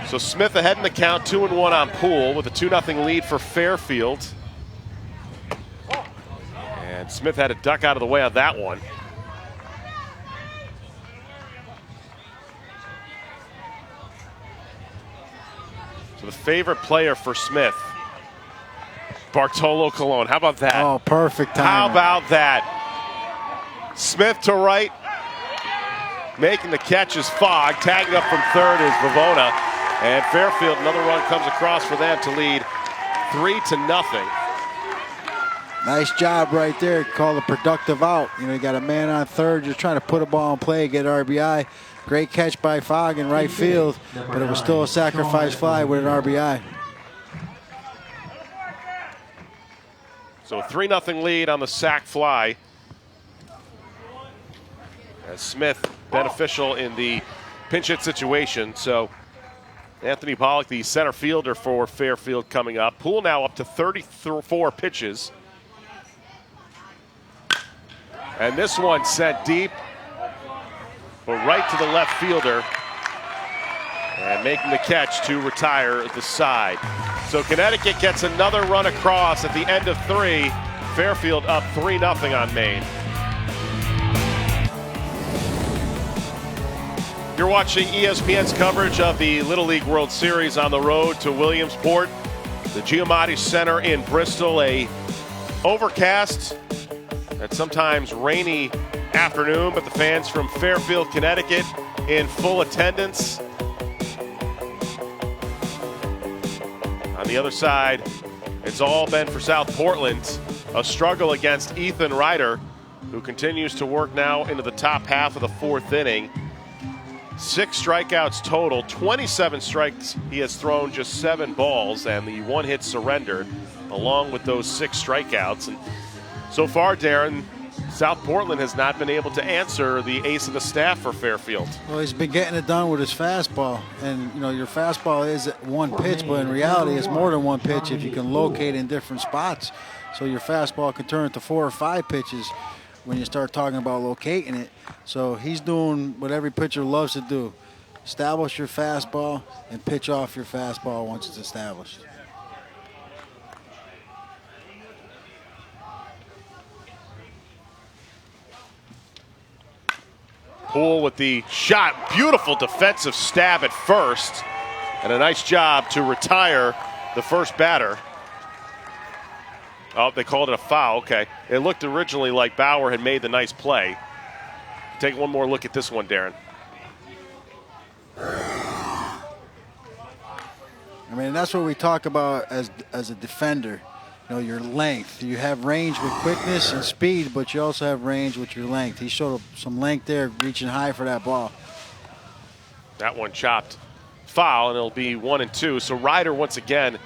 So Smith ahead in the count, 2-1 on Poole with a 2-0 lead for Fairfield. And Smith had to duck out of the way on that one. So the favorite player for Smith, Bartolo Colon. How about that? Oh, perfect timing. How about that? Smith to right. Making the catch is Fogg. Tagging up from third is Vivona. And Fairfield, another run comes across for them to lead 3-0. Nice job right there. Call a productive out. You got a man on third. You're trying to put a ball in play, get RBI. Great catch by Fogg in right field, but it was still a sacrifice fly with an RBI. So a 3-0 lead on the sac fly. As Smith beneficial in the pinch hit situation. So Anthony Pollock, the center fielder for Fairfield, coming up. Poole now up to 34 pitches. And this one sent deep, but right to the left fielder. And making the catch to retire the side. So Connecticut gets another run across at the end of 3. Fairfield up 3-0 on Maine. You're watching ESPN's coverage of the Little League World Series on the road to Williamsport. The Giamatti Center in Bristol, a overcast and sometimes rainy afternoon, but the fans from Fairfield, Connecticut in full attendance. On the other side, it's all been for South Portland. A struggle against Ethan Ryder, who continues to work now into the top half of the 4th inning. 6 strikeouts total, 27 strikes. He has thrown just 7 balls, and the 1 hit surrendered, along with those 6 strikeouts. And so far, Darren, South Portland has not been able to answer the ace of the staff for Fairfield. Well, he's been getting it done with his fastball. And, your fastball is one pitch, but in reality, it's more than one pitch if you can locate in different spots. So your fastball can turn into 4 or 5 pitches when you start talking about locating it. So he's doing what every pitcher loves to do. Establish your fastball and pitch off your fastball once it's established. Poole with the shot. Beautiful defensive stab at first. And a nice job to retire the first batter. Oh, they called it a foul. Okay. It looked originally like Bauer had made the nice play. Take one more look at this one, Darren. That's what we talk about as a defender. Your length. You have range with quickness and speed, but you also have range with your length. He showed some length there, reaching high for that ball. That one chopped foul, and it'll be 1-2. So Ryder, once again,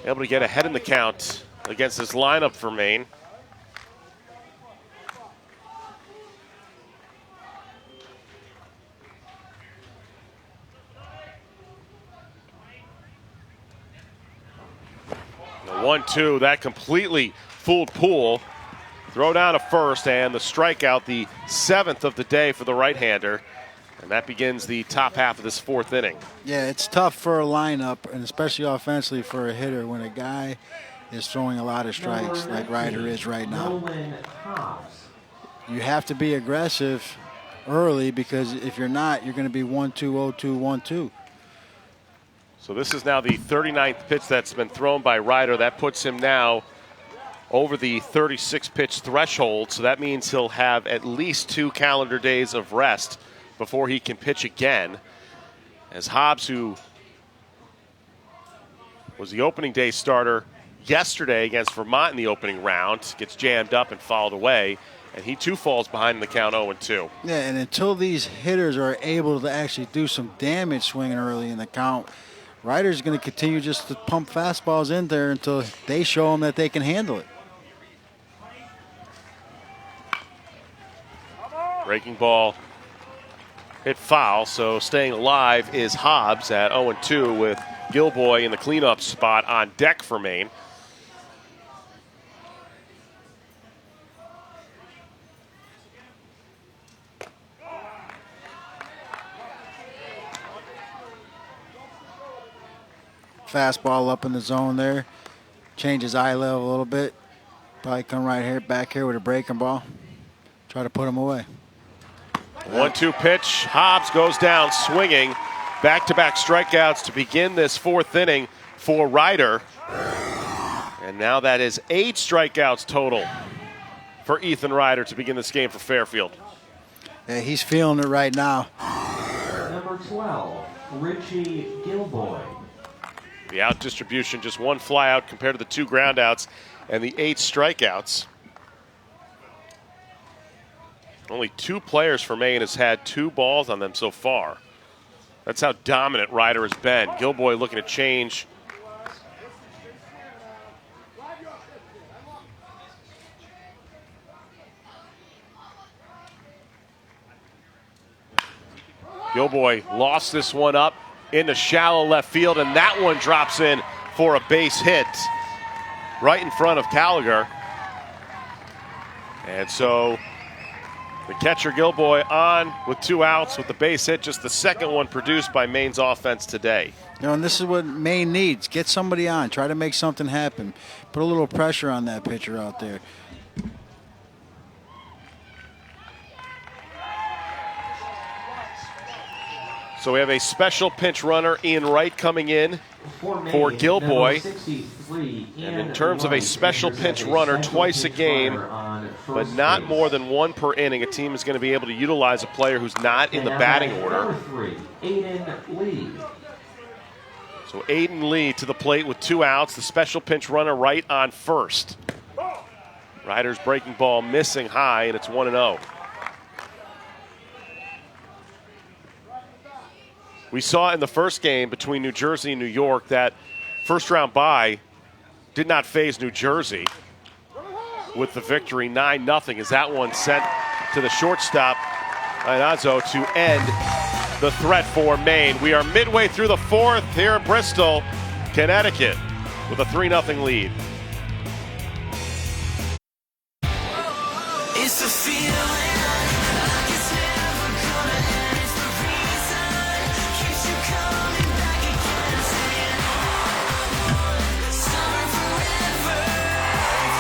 able to get ahead in the count against this lineup for Maine. The 1-2, that completely fooled Poole. Throw down to first, and the strikeout, the 7th of the day for the right-hander. And that begins the top half of this 4th inning. Yeah, it's tough for a lineup, and especially offensively for a hitter, when a guy is throwing a lot of strikes like Ryder is right now. Nolan Hobbs. You have to be aggressive early because if you're not, you're going to be 1-2, 0-2, 1-2. So this is now the 39th pitch that's been thrown by Ryder. That puts him now over the 36 pitch threshold. So that means he'll have at least 2 calendar days of rest before he can pitch again. As Hobbs, who was the opening day starter yesterday against Vermont in the opening round, gets jammed up and fouled away. And he too falls behind in the count 0-2. Yeah, and until these hitters are able to actually do some damage swinging early in the count, Ryder's going to continue just to pump fastballs in there until they show them that they can handle it. Breaking ball hit foul, so staying alive is Hobbs at 0-2 with Gilboy in the cleanup spot on deck for Maine. Fastball up in the zone there. Change his eye level a little bit. Probably come right here, back here with a breaking ball. Try to put him away. 1-2 pitch. Hobbs goes down swinging. Back-to-back strikeouts to begin this 4th inning for Ryder. And now that is 8 strikeouts total for Ethan Ryder to begin this game for Fairfield. Yeah, he's feeling it right now. Number 12, Richie Gilboy. The out distribution, just 1 fly out compared to the 2 ground outs and the 8 strikeouts. Only 2 players for Maine has had 2 balls on them so far. That's how dominant Ryder has been. Gilboy looking to change. Gilboy lost this one up into shallow left field, and that one drops in for a base hit right in front of Gallagher. And so the catcher Gilboy on with 2 outs with the base hit, just the second one produced by Maine's offense today. You know, and this is what Maine needs. Get somebody on. Try to make something happen. Put a little pressure on that pitcher out there. So we have a special pinch runner, Ian Wright, coming in for Gilboy. And in terms of a special pinch runner, twice a game, but not more than 1 per inning, a team is going to be able to utilize a player who's not in the batting order. So Aiden Lee to the plate with 2 outs. The special pinch runner right on first. Ryder's breaking ball missing high, and it's 1-0. We saw in the first game between New Jersey and New York that first round bye did not faze New Jersey with the victory 9-0 as that one sent to the shortstop, Iannazo, to end the threat for Maine. We are midway through the 4th here in Bristol, Connecticut, with a 3-0 lead. It's a feeling like it's never gonna end. It's the reason keeps you coming back again. Saying, summer forever.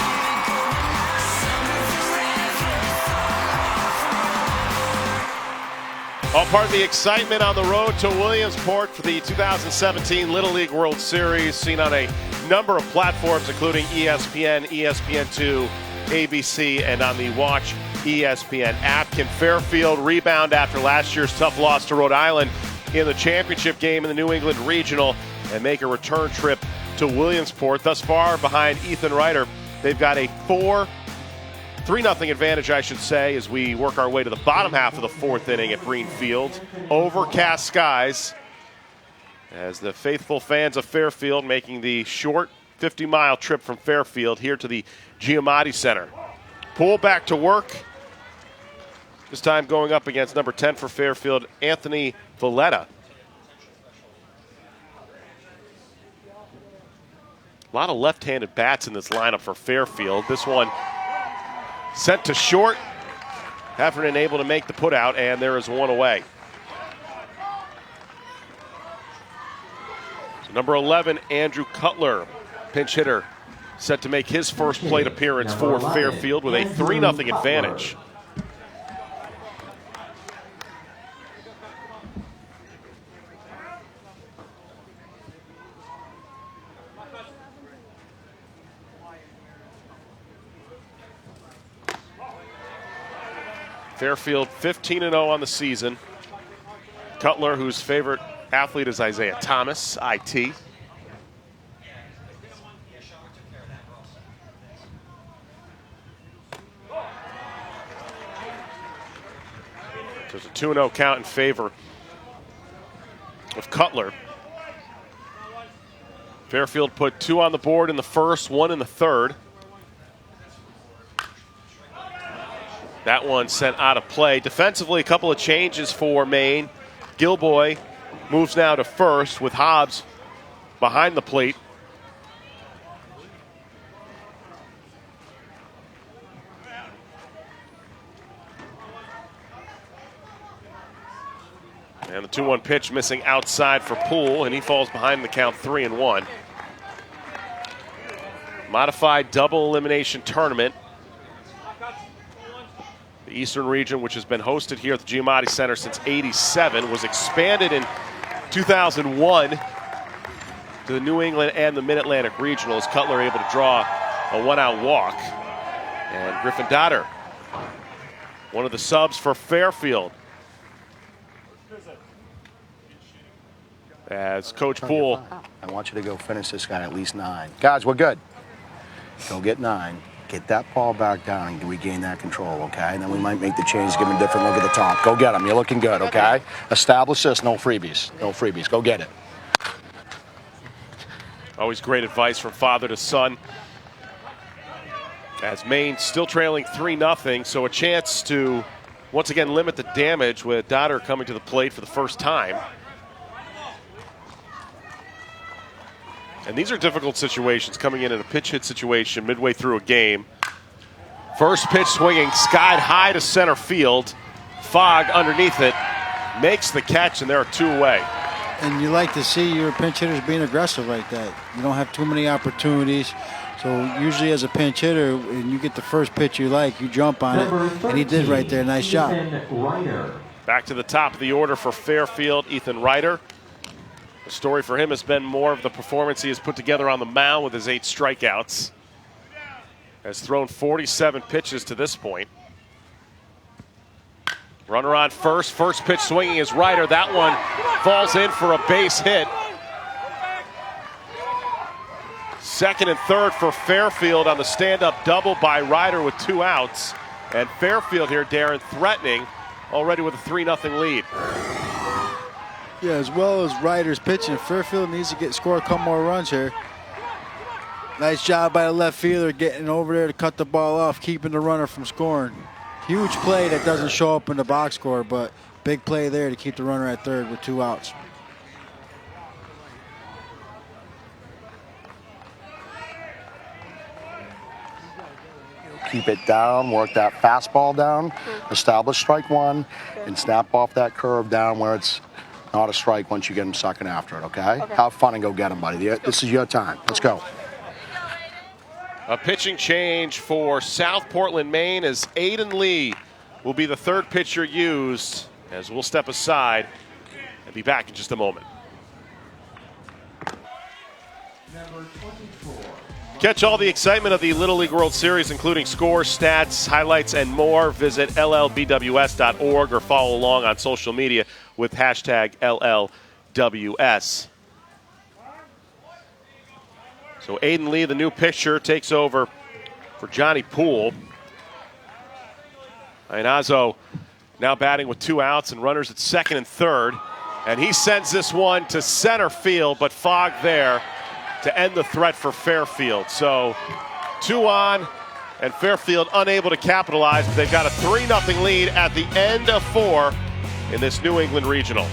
Keep it going now. Summer forever. All part of the excitement on the road to Williamsport for the 2017 Little League World Series, seen on a number of platforms, including ESPN, ESPN2, ABC, and on the Watch ESPN app. Can Fairfield rebound after last year's tough loss to Rhode Island in the championship game in the New England Regional and make a return trip to Williamsport? Thus far, behind Ethan Ryder, they've got a 3-0 advantage, I should say, as we work our way to the bottom half of the 4th inning at Green Field. Overcast skies as the faithful fans of Fairfield making the short 50-mile trip from Fairfield here to the Giamatti Center. Poole back to work. This time going up against number 10 for Fairfield, Anthony Valletta. A lot of left-handed bats in this lineup for Fairfield. This one sent to short. Heffernan able to make the putout, and there is 1 away. So number 11, Andrew Cutler, pinch hitter set to make his first plate appearance for Fairfield with a 3-0 advantage. Fairfield 15-0 on the season. Cutler, whose favorite athlete is Isaiah Thomas, IT. There's a 2-0 count in favor of Cutler. Fairfield put 2 on the board in the first, 1 in the third. That one sent out of play. Defensively, a couple of changes for Maine. Gilboy moves now to first with Hobbs behind the plate. And the 2-1 pitch missing outside for Poole, and he falls behind the count 3-1. Modified double elimination tournament. The Eastern region, which has been hosted here at the Giamatti Center since '87, was expanded in 2001 to the New England and the Mid-Atlantic regionals. Cutler able to draw a 1-out walk. And Griffin Dotter, one of the subs for Fairfield. As Coach Poole. I want you to go finish this guy at least 9. Guys, we're good. Go get 9. Get that ball back down and regain that control, okay? And then we might make the change, give him a different look at the top. Go get him. You're looking good, okay? Establish this. No freebies. No freebies. Go get it. Always great advice from father to son. As Maine still trailing 3-0, so a chance to once again limit the damage with Dotter coming to the plate for the first time. And these are difficult situations, coming in a pitch hit situation midway through a game. First pitch swinging, skied high to center field. Fogg underneath it, makes the catch, and there are 2 away. And you like to see your pinch hitters being aggressive like that. You don't have too many opportunities. So usually as a pinch hitter, when you get the first pitch you like, you jump on it. And he did right there. Nice job. Back to the top of the order for Fairfield, Ethan Ryder. The story for him has been more of the performance he has put together on the mound with his 8 strikeouts. Has thrown 47 pitches to this point. Runner on first. First pitch swinging is Ryder. That one falls in for a base hit. Second and third for Fairfield on the stand-up double by Ryder with 2 outs. And Fairfield here, Darren, threatening already with a 3-0 lead. Yeah, as well as Ryder's pitching, Fairfield needs to score a couple more runs here. Nice job by the left fielder getting over there to cut the ball off, keeping the runner from scoring. Huge play that doesn't show up in the box score, but big play there to keep the runner at third with 2 outs. Keep it down, work that fastball down, establish strike 1, and snap off that curve down where it's not a strike once you get him sucking after it, okay? Have fun and go get him, buddy. This is your time. Let's go. A pitching change for South Portland, Maine, as Aiden Lee will be the third pitcher used, as we'll step aside and be back in just a moment. Catch all the excitement of the Little League World Series, including scores, stats, highlights, and more. Visit LLBWS.org or follow along on social media with hashtag LLWS. So Aiden Lee, the new pitcher, takes over for Johnny Poole. Ainazo now batting with 2 outs and runners at second and third. And he sends this one to center field, but Fogg there to end the threat for Fairfield. So 2 on, and Fairfield unable to capitalize, but they've got a 3-0 lead at the end of 4 in this New England Regional.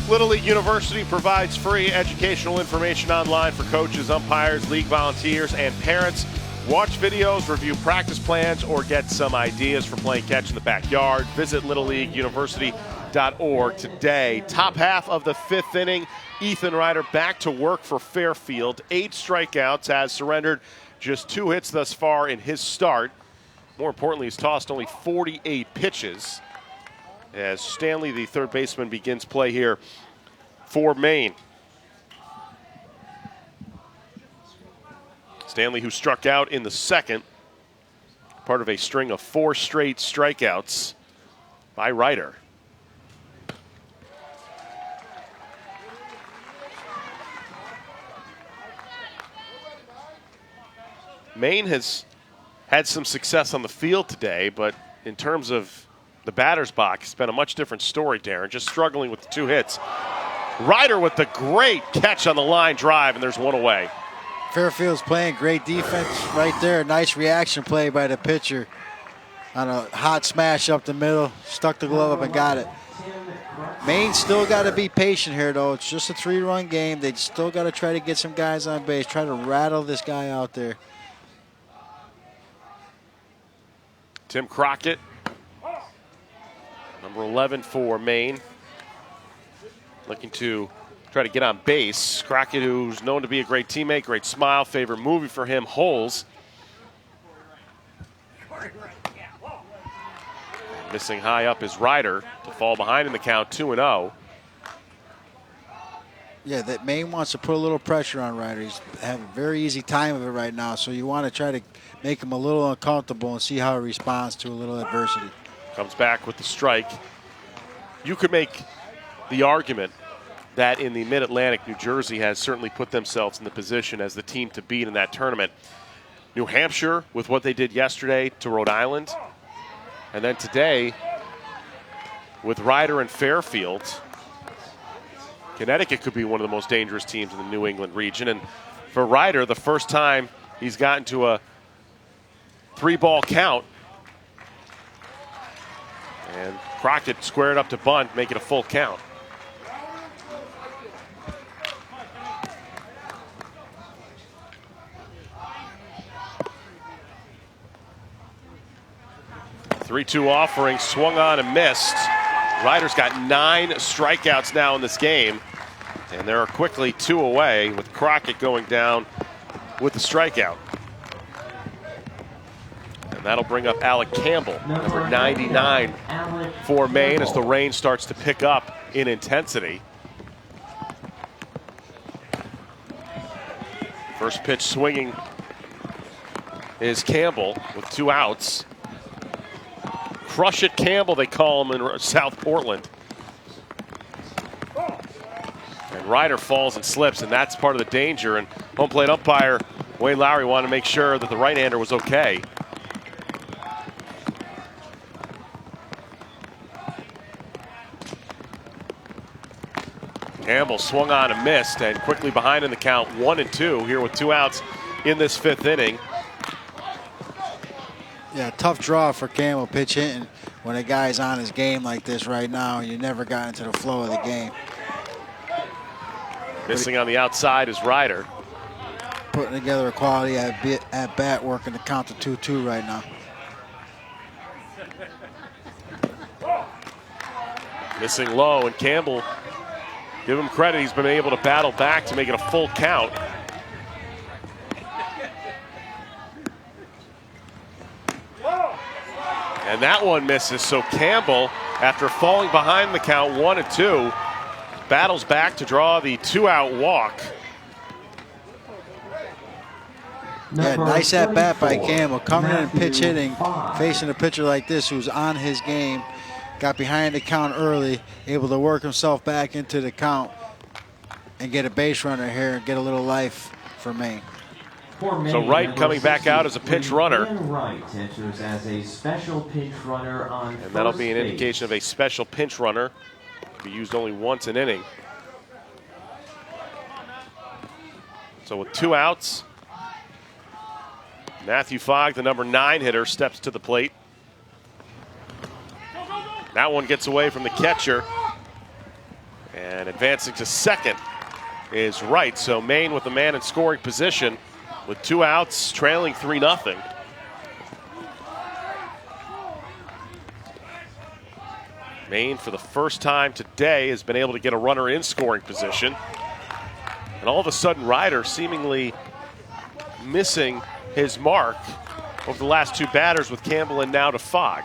Little League University provides free educational information online for coaches, umpires, league volunteers, and parents. Watch videos, review practice plans, or get some ideas for playing catch in the backyard. Visit Little League University LLWS.org today. Top half of the 5th inning. Ethan Ryder back to work for Fairfield. 8 strikeouts, has surrendered just 2 hits thus far in his start. More importantly, he's tossed only 48 pitches as Stanley, the third baseman, begins play here for Maine. Stanley, who struck out in the second, part of a string of 4 straight strikeouts by Ryder. Maine has had some success on the field today, but in terms of the batter's box, it's been a much different story, Darren. Just struggling with the 2 hits. Ryder with the great catch on the line drive, and there's 1 away. Fairfield's playing great defense right there. Nice reaction play by the pitcher on a hot smash up the middle. Stuck the glove up and got it. Maine still got to be patient here, though. It's just a 3-run game. They still got to try to get some guys on base. Try to rattle this guy out there. Tim Crockett, number 11 for Maine, looking to try to get on base. Crockett, who's known to be a great teammate, great smile, favorite movie for him, Holes. Missing high up is Ryder to fall behind in the count, 2-0. Yeah, that Maine wants to put a little pressure on Ryder. He's having a very easy time of it right now, so you want to try to make him a little uncomfortable and see how he responds to a little adversity. Comes back with the strike. You could make the argument that in the Mid-Atlantic, New Jersey has certainly put themselves in the position as the team to beat in that tournament. New Hampshire, with what they did yesterday to Rhode Island, and then today with Ryder and Fairfield, Connecticut could be one of the most dangerous teams in the New England region. And for Ryder, the first time he's gotten to a 3-ball count. And Crockett squared up to bunt, make it a full count. Three-two offering, swung on and missed. Ryder's got 9 strikeouts now in this game, and there are quickly 2 away with Crockett going down with the strikeout. And that'll bring up Alec Campbell, number 99 for Maine, as the rain starts to pick up in intensity. First pitch swinging is Campbell with 2 outs. Crush it Campbell, they call him in South Portland. And Ryder falls and slips, and that's part of the danger. And home plate umpire Wayne Lowry wanted to make sure that the right-hander was okay. Campbell swung on and missed, and quickly behind in the count, 1-2 here with 2 outs in this 5th inning. Yeah, tough draw for Campbell pitch hitting when a guy's on his game like this right now. You never got into the flow of the game. Missing on the outside is Ryder. Putting together a quality at bat, working the count to 2-2 right now. Missing low, and Campbell, give him credit, he's been able to battle back to make it a full count. And that one misses, so Campbell, after falling behind the count 1-2, battles back to draw the 2-out walk. Yeah, nice at bat by Campbell, coming in and pitch hitting, facing a pitcher like this who's on his game. Got behind the count early, able to work himself back into the count and get a base runner here and get a little life for Maine. So Wright coming back out as a pinch runner. Wright enters as a special pinch runner on And that'll be an indication of a special pinch runner. Be used only once an inning. So with 2 outs, Matthew Fogg, the number 9 hitter, steps to the plate. That one gets away from the catcher. And advancing to second is Wright. So Maine with the man in scoring position with 2 outs, trailing 3-0. Maine, for the first time today, has been able to get a runner in scoring position. And all of a sudden, Ryder seemingly missing his mark over the last two batters with Campbell and now to Fogg.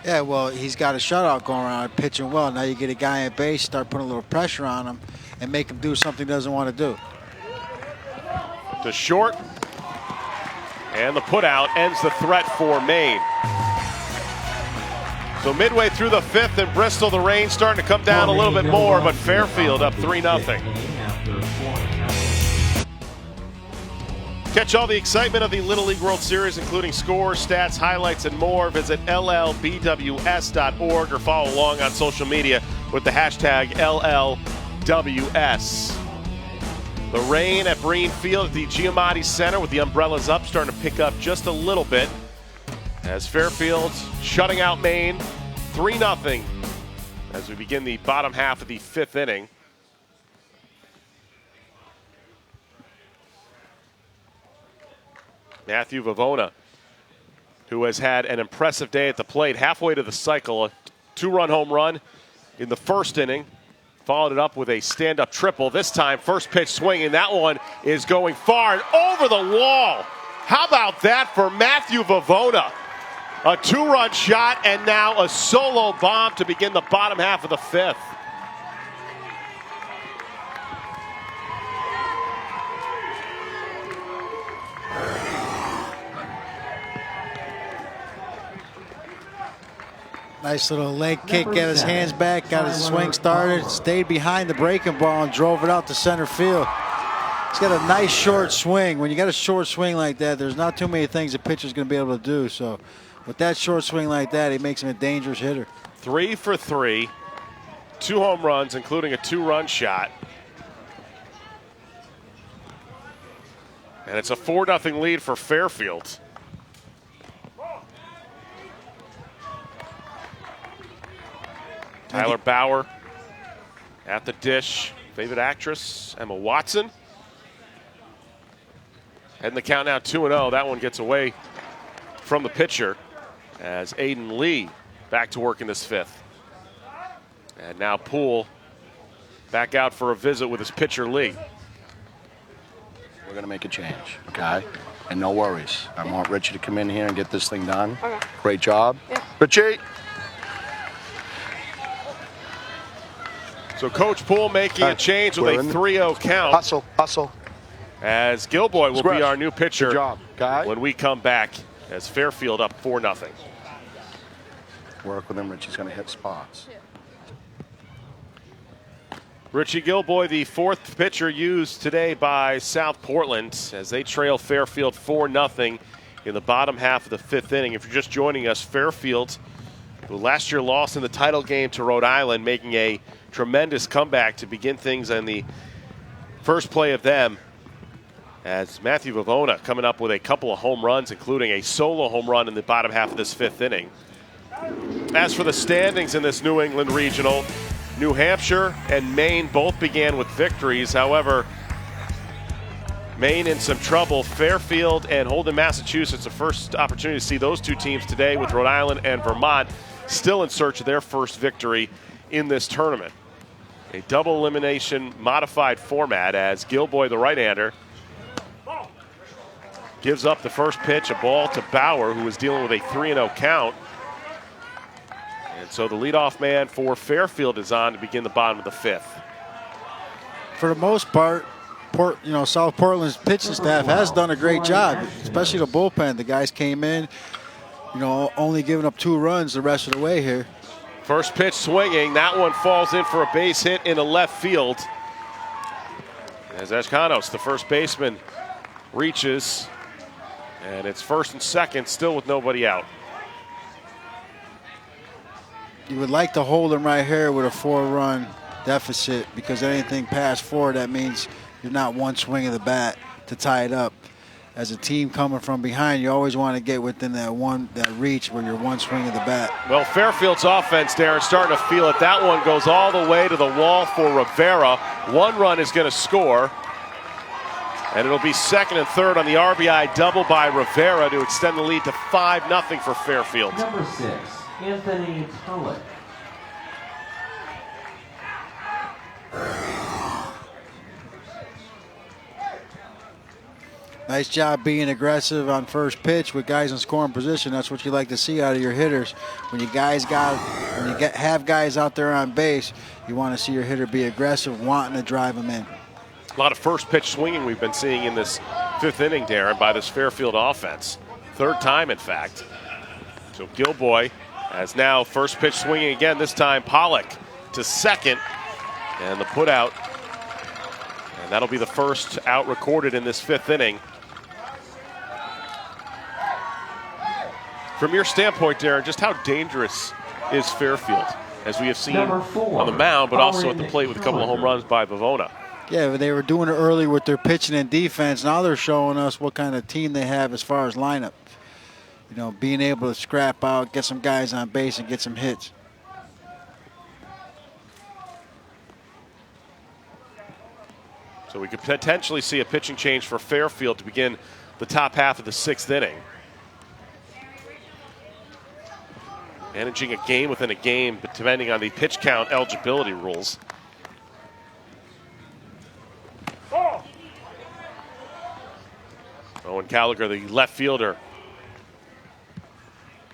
Yeah, well, he's got a shutout going around, pitching well. Now you get a guy at base, start putting a little pressure on him, and make him do something he doesn't want to do. To short, and the putout ends the threat for Maine. So midway through the fifth in Bristol, the rain starting to come down a little bit more, but Fairfield up 3-0. Catch all the excitement of the Little League World Series, including scores, stats, highlights, and more. Visit LLBWS.org or follow along on social media with the hashtag LLWS. The rain at Breen Field at the Giamatti Center with the umbrellas up starting to pick up just a little bit as Fairfield's shutting out Maine 3-0 as we begin the bottom half of the fifth inning. Matthew Vavona, who has had an impressive day at the plate, halfway to the cycle, a two-run home run in the first inning. Followed it up with a stand-up triple. This time, first pitch swinging. That one is going far and over the wall. How about that for Matthew Vavona? A two-run shot and now a solo bomb to begin the bottom half of the fifth. Nice little leg kick, got his hands back, got his swing started, stayed behind the breaking ball and drove it out to center field. He's got a nice short swing. When you got a short swing like that, there's not too many things a pitcher's going to be able to do. So with that short swing like that, he makes him a dangerous hitter. 3 for 3, 2 home runs, including a two-run shot. And it's a 4-0 lead for Fairfield. Tyler Bauer at the dish. Favorite actress, Emma Watson. Heading the count now 2-0. That one gets away from the pitcher as Aiden Lee back to work in this fifth. And now Poole back out for a visit with his pitcher Lee. We're going to make a change, okay? And no worries. I want Richie to come in here and get this thing done. Okay. Great job. Yeah. Richie! So Coach Poole making a change with a 3-0 count. Hustle, hustle. As Gilboy will be our new pitcher. Good job, guy. When we come back as Fairfield up 4-0. Work with him. Richie's going to hit spots. Richie Gilboy, the fourth pitcher used today by South Portland as they trail Fairfield 4-0 in the bottom half of the fifth inning. If you're just joining us, Fairfield, who last year lost in the title game to Rhode Island, making a tremendous comeback to begin things on the first play of them, as Matthew Vavona coming up with a couple of home runs, including a solo home run in the bottom half of this fifth inning. As for the standings in this New England Regional, New Hampshire and Maine both began with victories. However, Maine in some trouble. Fairfield and Holden, Massachusetts, the first opportunity to see those two teams today, with Rhode Island and Vermont still in search of their first victory in this tournament. A double elimination modified format as Gilboy, the right-hander, gives up the first pitch, a ball to Bauer, who was dealing with a 3-0 count. And so the leadoff man for Fairfield is on to begin the bottom of the fifth. For the most part, South Portland's pitching staff has done a great job, especially the bullpen. The guys came in, only giving up 2 runs the rest of the way here. First pitch swinging. That one falls in for a base hit into left field. As Escanos, the first baseman, reaches. And it's first and second, still with nobody out. You would like to hold him right here with a 4-run deficit, because anything past 4, that means you're not one swing of the bat to tie it up. As a team coming from behind, you always want to get within that reach where you're one swing of the bat. Well, Fairfield's offense, Darren, starting to feel it. That one goes all the way to the wall for Rivera. 1 run is going to score. And it'll be second and third on the RBI double by Rivera to extend the lead to 5-0 for Fairfield. Number 6, Anthony Tulloch. Nice job being aggressive on first pitch with guys in scoring position. That's what you like to see out of your hitters. When you have guys out there on base, you want to see your hitter be aggressive, wanting to drive them in. A lot of first pitch swinging we've been seeing in this 5th inning, Darren, by this Fairfield offense. 3rd time, in fact. So Gilboy has now first pitch swinging again, this time Pollock to second. And the put out. And that'll be the first out recorded in this 5th inning. From your standpoint, Darren, just how dangerous is Fairfield, as we have seen on the mound, but also at the plate with a couple of home runs by Bavona? Yeah, they were doing it early with their pitching and defense. Now they're showing us what kind of team they have as far as lineup. You know, being able to scrap out, get some guys on base, and get some hits. So we could potentially see a pitching change for Fairfield to begin the top half of the 6th inning. Managing a game within a game, but depending on the pitch count eligibility rules. Owen Gallagher, the left fielder,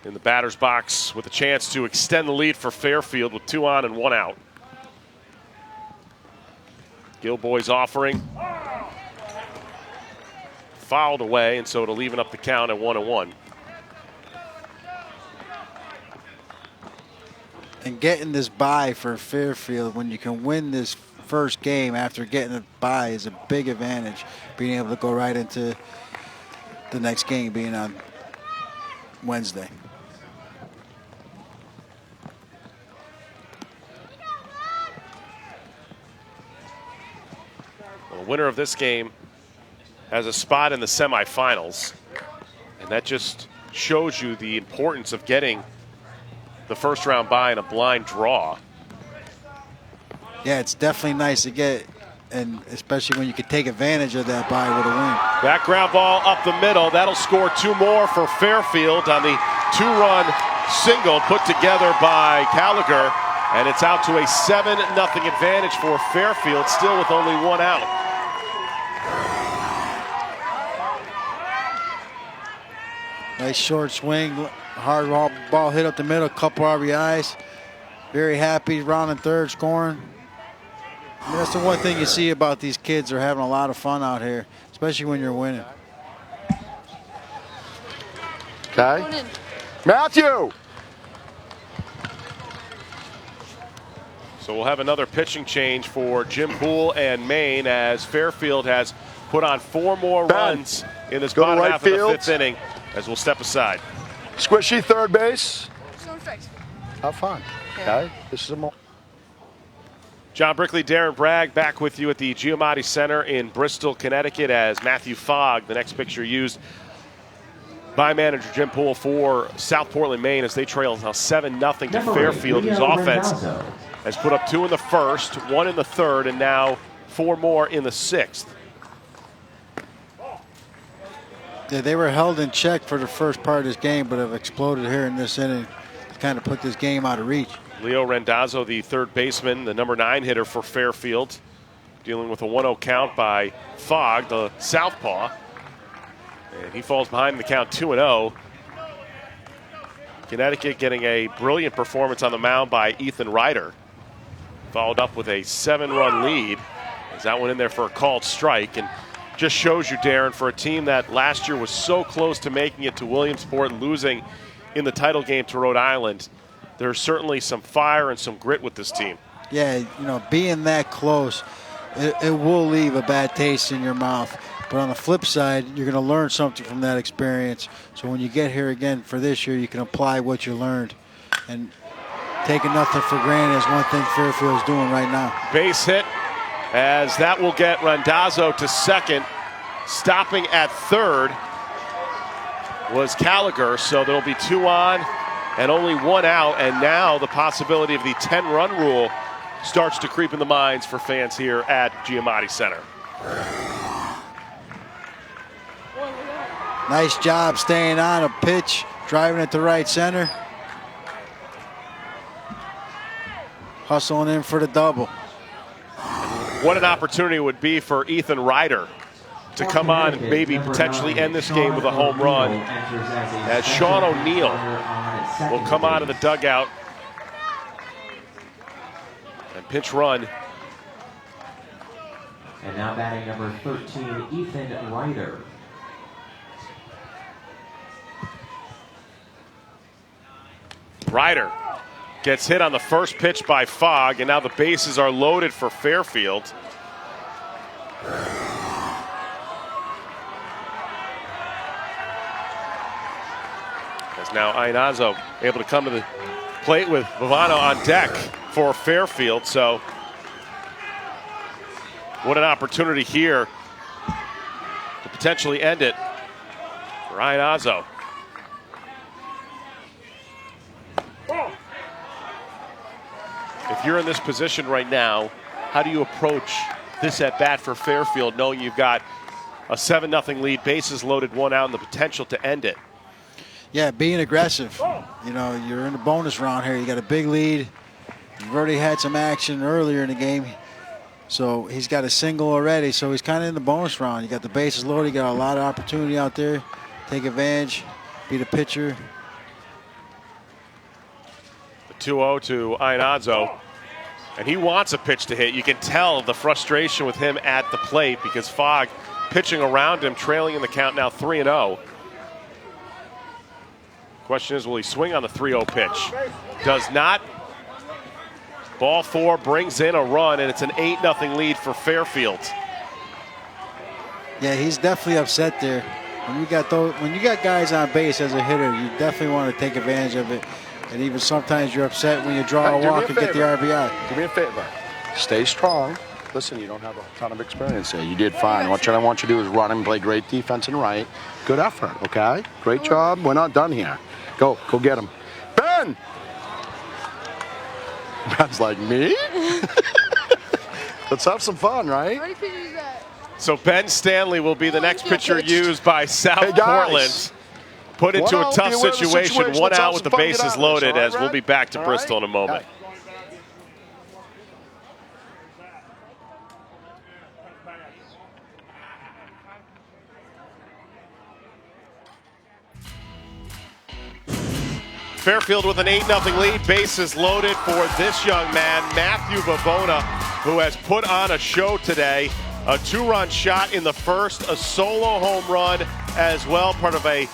in the batter's box with a chance to extend the lead for Fairfield with 2 on and 1 out. Gilboy's offering. Fouled away, and so it'll even up the count at 1-1. And getting this bye for Fairfield, when you can win this first game after getting a bye, is a big advantage. Being able to go right into the next game being on Wednesday. Well, the winner of this game has a spot in the semifinals, and that just shows you the importance of getting the first round bye in a blind draw. Yeah, it's definitely nice to get, and especially when you can take advantage of that bye with a win. That ground ball up the middle, that'll score 2 more for Fairfield on the 2-run single put together by Gallagher, and it's out to a 7-0 advantage for Fairfield, still with only 1 out. Nice short swing, hard ball hit up the middle, couple RBIs. Very happy, rounding third, scoring. I mean, that's the one thing you see about these kids. They're having a lot of fun out here, especially when you're winning. Okay. Matthew! So we'll have another pitching change for Jim Poole and Maine, as Fairfield has put on 4 more runs in this bottom right half of the field. 5th inning, as we'll step aside. Squishy third base. Have fun. Okay. This is a moment. John Brickley, Darren Bragg back with you at the Giamatti Center in Bristol, Connecticut, as Matthew Fogg, the next picture used by manager Jim Poole for South Portland, Maine, as they trail now 7-0 to Fairfield, whose offense has put up 2 in the first, 1 in the third, and now 4 more in the 6th. Yeah, they were held in check for the first part of this game, but have exploded here in this inning to kind of put this game out of reach. Leo Rendazzo, the third baseman, the number 9 hitter for Fairfield, dealing with a 1-0 count by Fogg, the southpaw. And he falls behind the count 2-0. Connecticut getting a brilliant performance on the mound by Ethan Ryder. Followed up with a 7-run lead, as that went in there for a called strike. And just shows you, Darren, for a team that last year was so close to making it to Williamsport and losing in the title game to Rhode Island, there's certainly some fire and some grit with this team. Yeah, you know, being that close, it will leave a bad taste in your mouth. But on the flip side, you're going to learn something from that experience. So when you get here again for this year, you can apply what you learned. And taking nothing for granted is one thing Fairfield is doing right now. Base hit, as that will get Randazzo to second. Stopping at third was Gallagher, so there'll be 2 on and only 1 out. And now the possibility of the 10-run rule starts to creep in the minds for fans here at Giamatti Center. Nice job staying on a pitch, driving it to right center. Hustling in for the double. What an opportunity it would be for Ethan Ryder to come on and maybe potentially end this game with a home run, as Sean O'Neill will come out of the dugout and pinch run. And now batting number 13, Ethan Ryder. Ryder gets hit on the first pitch by Fogg, and now the bases are loaded for Fairfield. As now Iannazo able to come to the plate with Vivano on deck for Fairfield. So what an opportunity here to potentially end it for Iannazo. If you're in this position right now, how do you approach this at bat for Fairfield, knowing you've got a 7-0 lead, bases loaded, one out, and the potential to end it? Yeah, being aggressive. You know, you're in the bonus round here. You got a big lead. You've already had some action earlier in the game. So he's got a single already, so he's kind of in the bonus round. You got the bases loaded. You got a lot of opportunity out there. Take advantage, be the pitcher. The 2-0 to Iannazo. And he wants a pitch to hit. You can tell the frustration with him at the plate because Fogg pitching around him, trailing in the count now 3-0. Question is, will he swing on the 3-0 pitch? Does not. Ball 4 brings in a run, and it's an 8-0 lead for Fairfield. Yeah, he's definitely upset there. When you got guys on base as a hitter, you definitely want to take advantage of it. And even sometimes you're upset when you draw a walk and get the RBI. Do me a favor. Stay strong. Listen, you don't have a ton of experience here. You did fine. What I want you to do is run and play great defense and right. Good effort, okay? Great job. We're not done here. Go get him. Ben! Ben's like, me? Let's have some fun, right? So Ben Stanley will be the next pitcher used by South Portland. Put into a tough situation, one out with the bases loaded, as we'll be back to Bristol in a moment. Fairfield with an 8-0 lead, bases loaded for this young man, Matthew Vivona, who has put on a show today. A 2-run shot in the first, a solo home run as well, part of a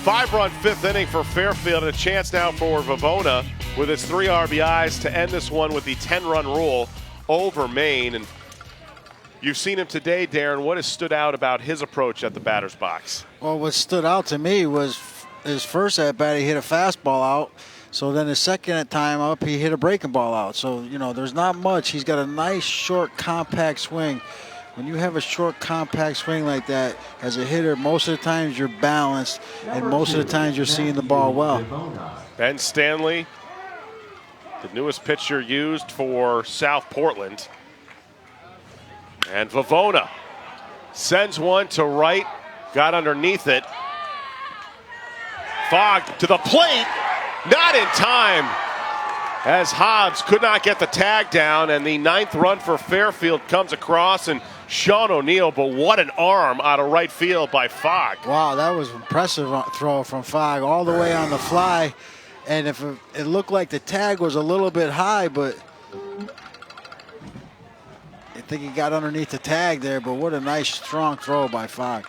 5-run 5th inning for Fairfield, and a chance now for Vivona with his 3 RBIs to end this one with the 10-run rule over Maine. And you've seen him today, Darren. What has stood out about his approach at the batter's box? Well, what stood out to me was his first at-bat, he hit a fastball out. So then his second time up, he hit a breaking ball out. So, you know, there's not much. He's got a nice, short, compact swing. When you have a short, compact swing like that, as a hitter, most of the times you're balanced, and most of the times you're seeing the ball well. Ben Stanley, the newest pitcher used for South Portland. And Vivona sends one to right, got underneath it. Fogg to the plate, not in time, as Hobbs could not get the tag down, and the 9th run for Fairfield comes across, and Sean O'Neill, but what an arm out of right field by Fogg. Wow, that was an impressive throw from Fogg all the way on the fly. And if it looked like the tag was a little bit high, but I think he got underneath the tag there, but what a nice, strong throw by Fogg.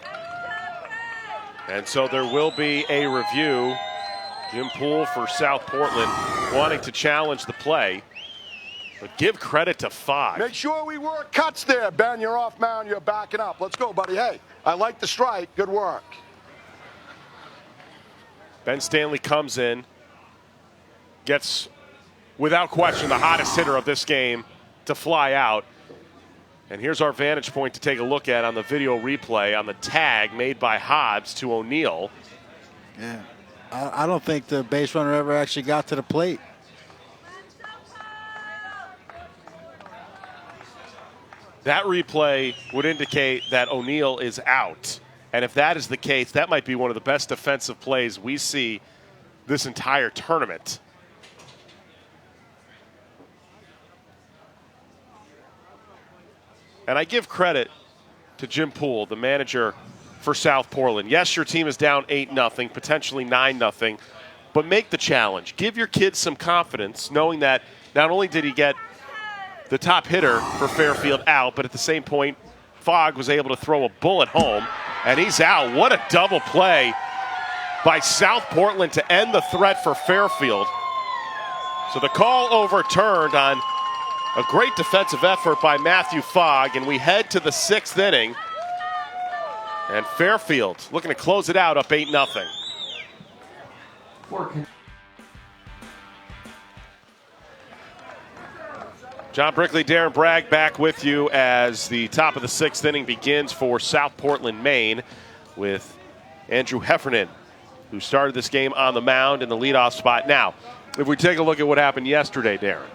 And so there will be a review. Jim Poole for South Portland wanting to challenge the play. But give credit to Fogg. Make sure we work cuts there, Ben. You're off mound. You're backing up. Let's go, buddy. Hey, I like the strike. Good work. Ben Stanley comes in, gets, without question, the hottest hitter of this game to fly out. And here's our vantage point to take a look at on the video replay on the tag made by Hobbs to O'Neill. Yeah, I don't think the base runner ever actually got to the plate. That replay would indicate that O'Neill is out. And if that is the case, that might be one of the best defensive plays we see this entire tournament. And I give credit to Jim Poole, the manager for South Portland. Yes, your team is down 8-0, potentially 9-0, but make the challenge. Give your kids some confidence, knowing that not only did he get the top hitter for Fairfield out, but at the same point, Fogg was able to throw a bullet home, and he's out. What a double play by South Portland to end the threat for Fairfield. So the call overturned on a great defensive effort by Matthew Fogg, and we head to the 6th inning. And Fairfield looking to close it out up 8-0. John Brickley, Darren Bragg back with you as the top of the 6th inning begins for South Portland, Maine, with Andrew Heffernan, who started this game on the mound in the leadoff spot. Now, if we take a look at what happened yesterday, Darren,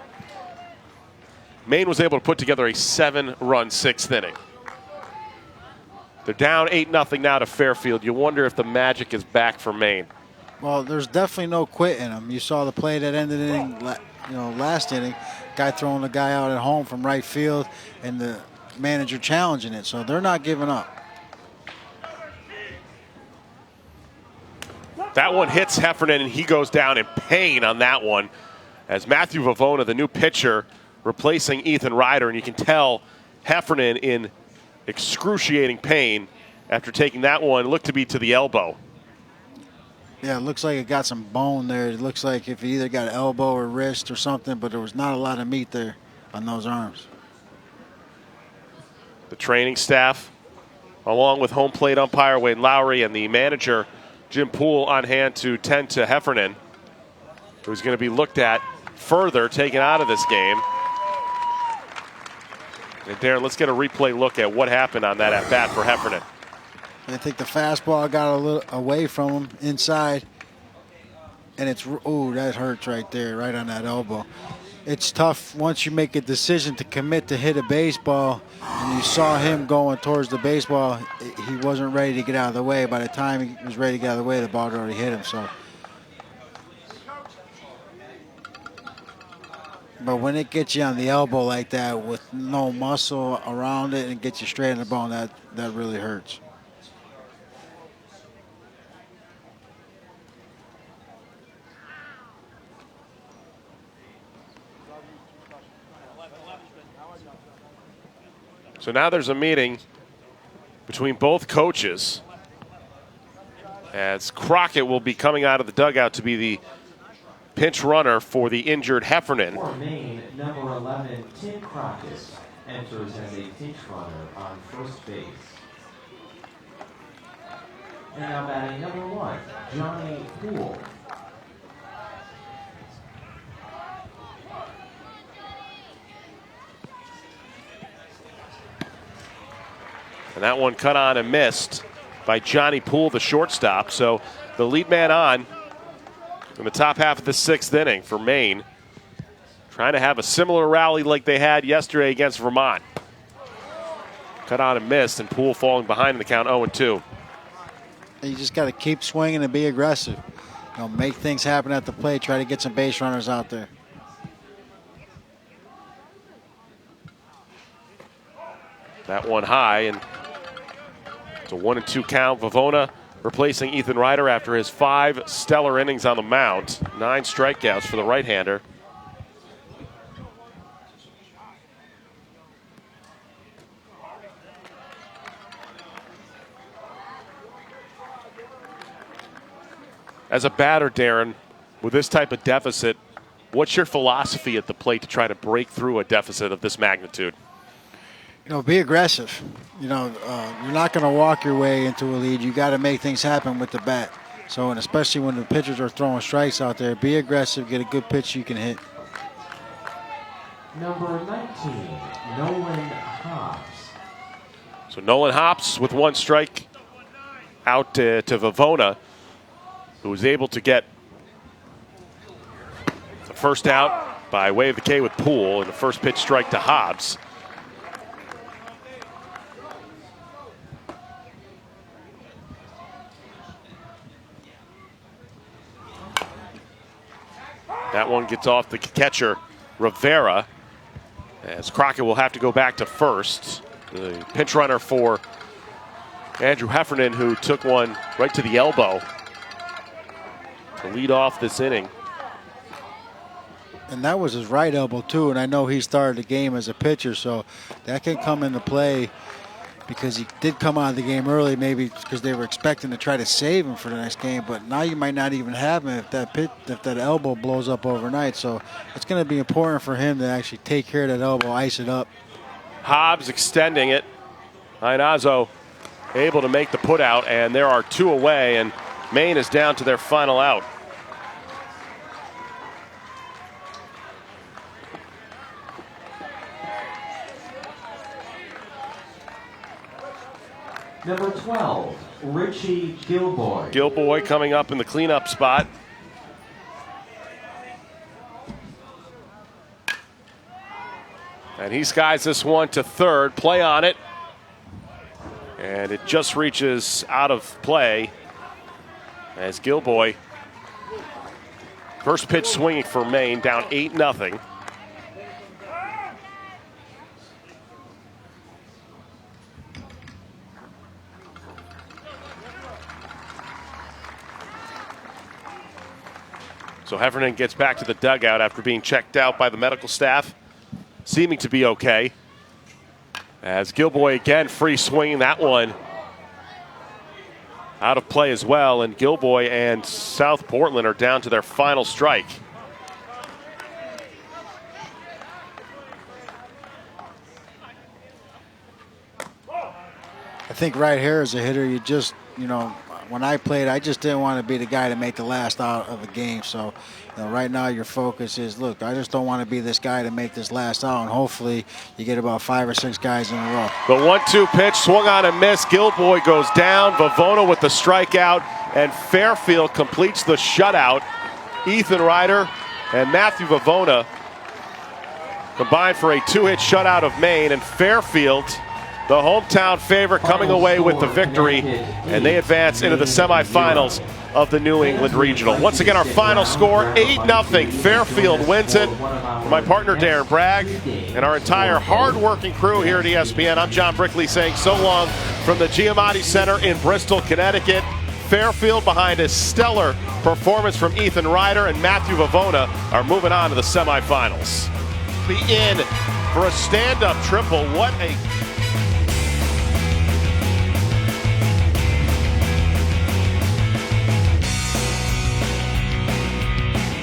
Maine was able to put together a 7-run 6th inning. They're down 8-0 now to Fairfield. You wonder if the magic is back for Maine. Well, there's definitely no quit in them. You saw the play that ended in, last inning. Guy throwing the guy out at home from right field, and the manager challenging it. So they're not giving up. That one hits Heffernan, and he goes down in pain on that one. As Matthew Vavona, the new pitcher, replacing Ethan Ryder, and you can tell Heffernan in excruciating pain after taking that one. Looked to be to the elbow. Yeah, it looks like it got some bone there. It looks like if he either got elbow or wrist or something, but there was not a lot of meat there on those arms. The training staff, along with home plate umpire Wayne Lowry and the manager Jim Poole, on hand to tend to Heffernan, who's going to be looked at further, taken out of this game. And Darren, let's get a replay look at what happened on that at-bat for Heffernan. I think the fastball got a little away from him inside, and it's, oh, that hurts right there, right on that elbow. It's tough once you make a decision to commit to hit a baseball, and you saw him going towards the baseball. He wasn't ready to get out of the way. By the time he was ready to get out of the way, the ball had already hit him. So, but when it gets you on the elbow like that with no muscle around it and gets you straight in the bone, that really hurts. So now there's a meeting between both coaches, as Crockett will be coming out of the dugout to be the pinch runner for the injured Heffernan. For Maine, number 11, Tim Crockett, enters as a pinch runner on first base. And now batting number 1, Johnny Poole. And that one cut on and missed by Johnny Poole, the shortstop. So the lead man on in the top half of the 6th inning for Maine, trying to have a similar rally like they had yesterday against Vermont. Cut on and missed, and Poole falling behind in the count 0-2. You just got to keep swinging and be aggressive. Make things happen at the plate. Try to get some base runners out there. That one high, and it's a 1-2 count. Vavona replacing Ethan Ryder after his 5 stellar innings on the mound. 9 strikeouts for the right-hander. As a batter, Darren, with this type of deficit, what's your philosophy at the plate to try to break through a deficit of this magnitude? Be aggressive. You're not going to walk your way into a lead. You got to make things happen with the bat. So, and especially when the pitchers are throwing strikes out there, be aggressive, get a good pitch you can hit. Number 19, Nolan Hobbs. So Nolan Hobbs with 1 strike out to Vavona, who was able to get the first out by way of the K with Poole, and the first pitch strike to Hobbs. That one gets off the catcher, Rivera, as Crockett will have to go back to first. The pinch runner for Andrew Heffernan, who took one right to the elbow to lead off this inning. And that was his right elbow too, and I know he started the game as a pitcher, so that can come into play because he did come out of the game early, maybe because they were expecting to try to save him for the next game, but now you might not even have him if that elbow blows up overnight. So it's going to be important for him to actually take care of that elbow, ice it up. Hobbs extending it. Einazo able to make the put out, and there are 2 away, and Maine is down to their final out. Number 12, Richie Gilboy. Gilboy coming up in the cleanup spot. And he skies this one to third. Play on it. And it just reaches out of play as Gilboy, first pitch swinging for Maine, down 8-0. So Heffernan gets back to the dugout after being checked out by the medical staff, seeming to be okay. As Gilboy again free swinging that one out of play as well, and Gilboy and South Portland are down to their final strike. I think right here as a hitter, you just, when I played, I just didn't want to be the guy to make the last out of a game. So, right now your focus is, look, I just don't want to be this guy to make this last out, and hopefully you get about 5 or 6 guys in a row. The 1-2 pitch swung on and missed. Gilboy goes down. Vavona with the strikeout, and Fairfield completes the shutout. Ethan Ryder and Matthew Vavona combined for a 2-hit shutout of Maine, and Fairfield, the hometown favorite, coming away with the victory, and they advance into the semifinals of the New England Regional. Once again, our final score, 8-0. Fairfield wins it. For my partner, Darren Bragg, and our entire hard-working crew here at ESPN, I'm John Brickley saying so long from the Giamatti Center in Bristol, Connecticut. Fairfield, behind a stellar performance from Ethan Ryder and Matthew Vavona, are moving on to the semifinals. Be in for a stand-up triple. What a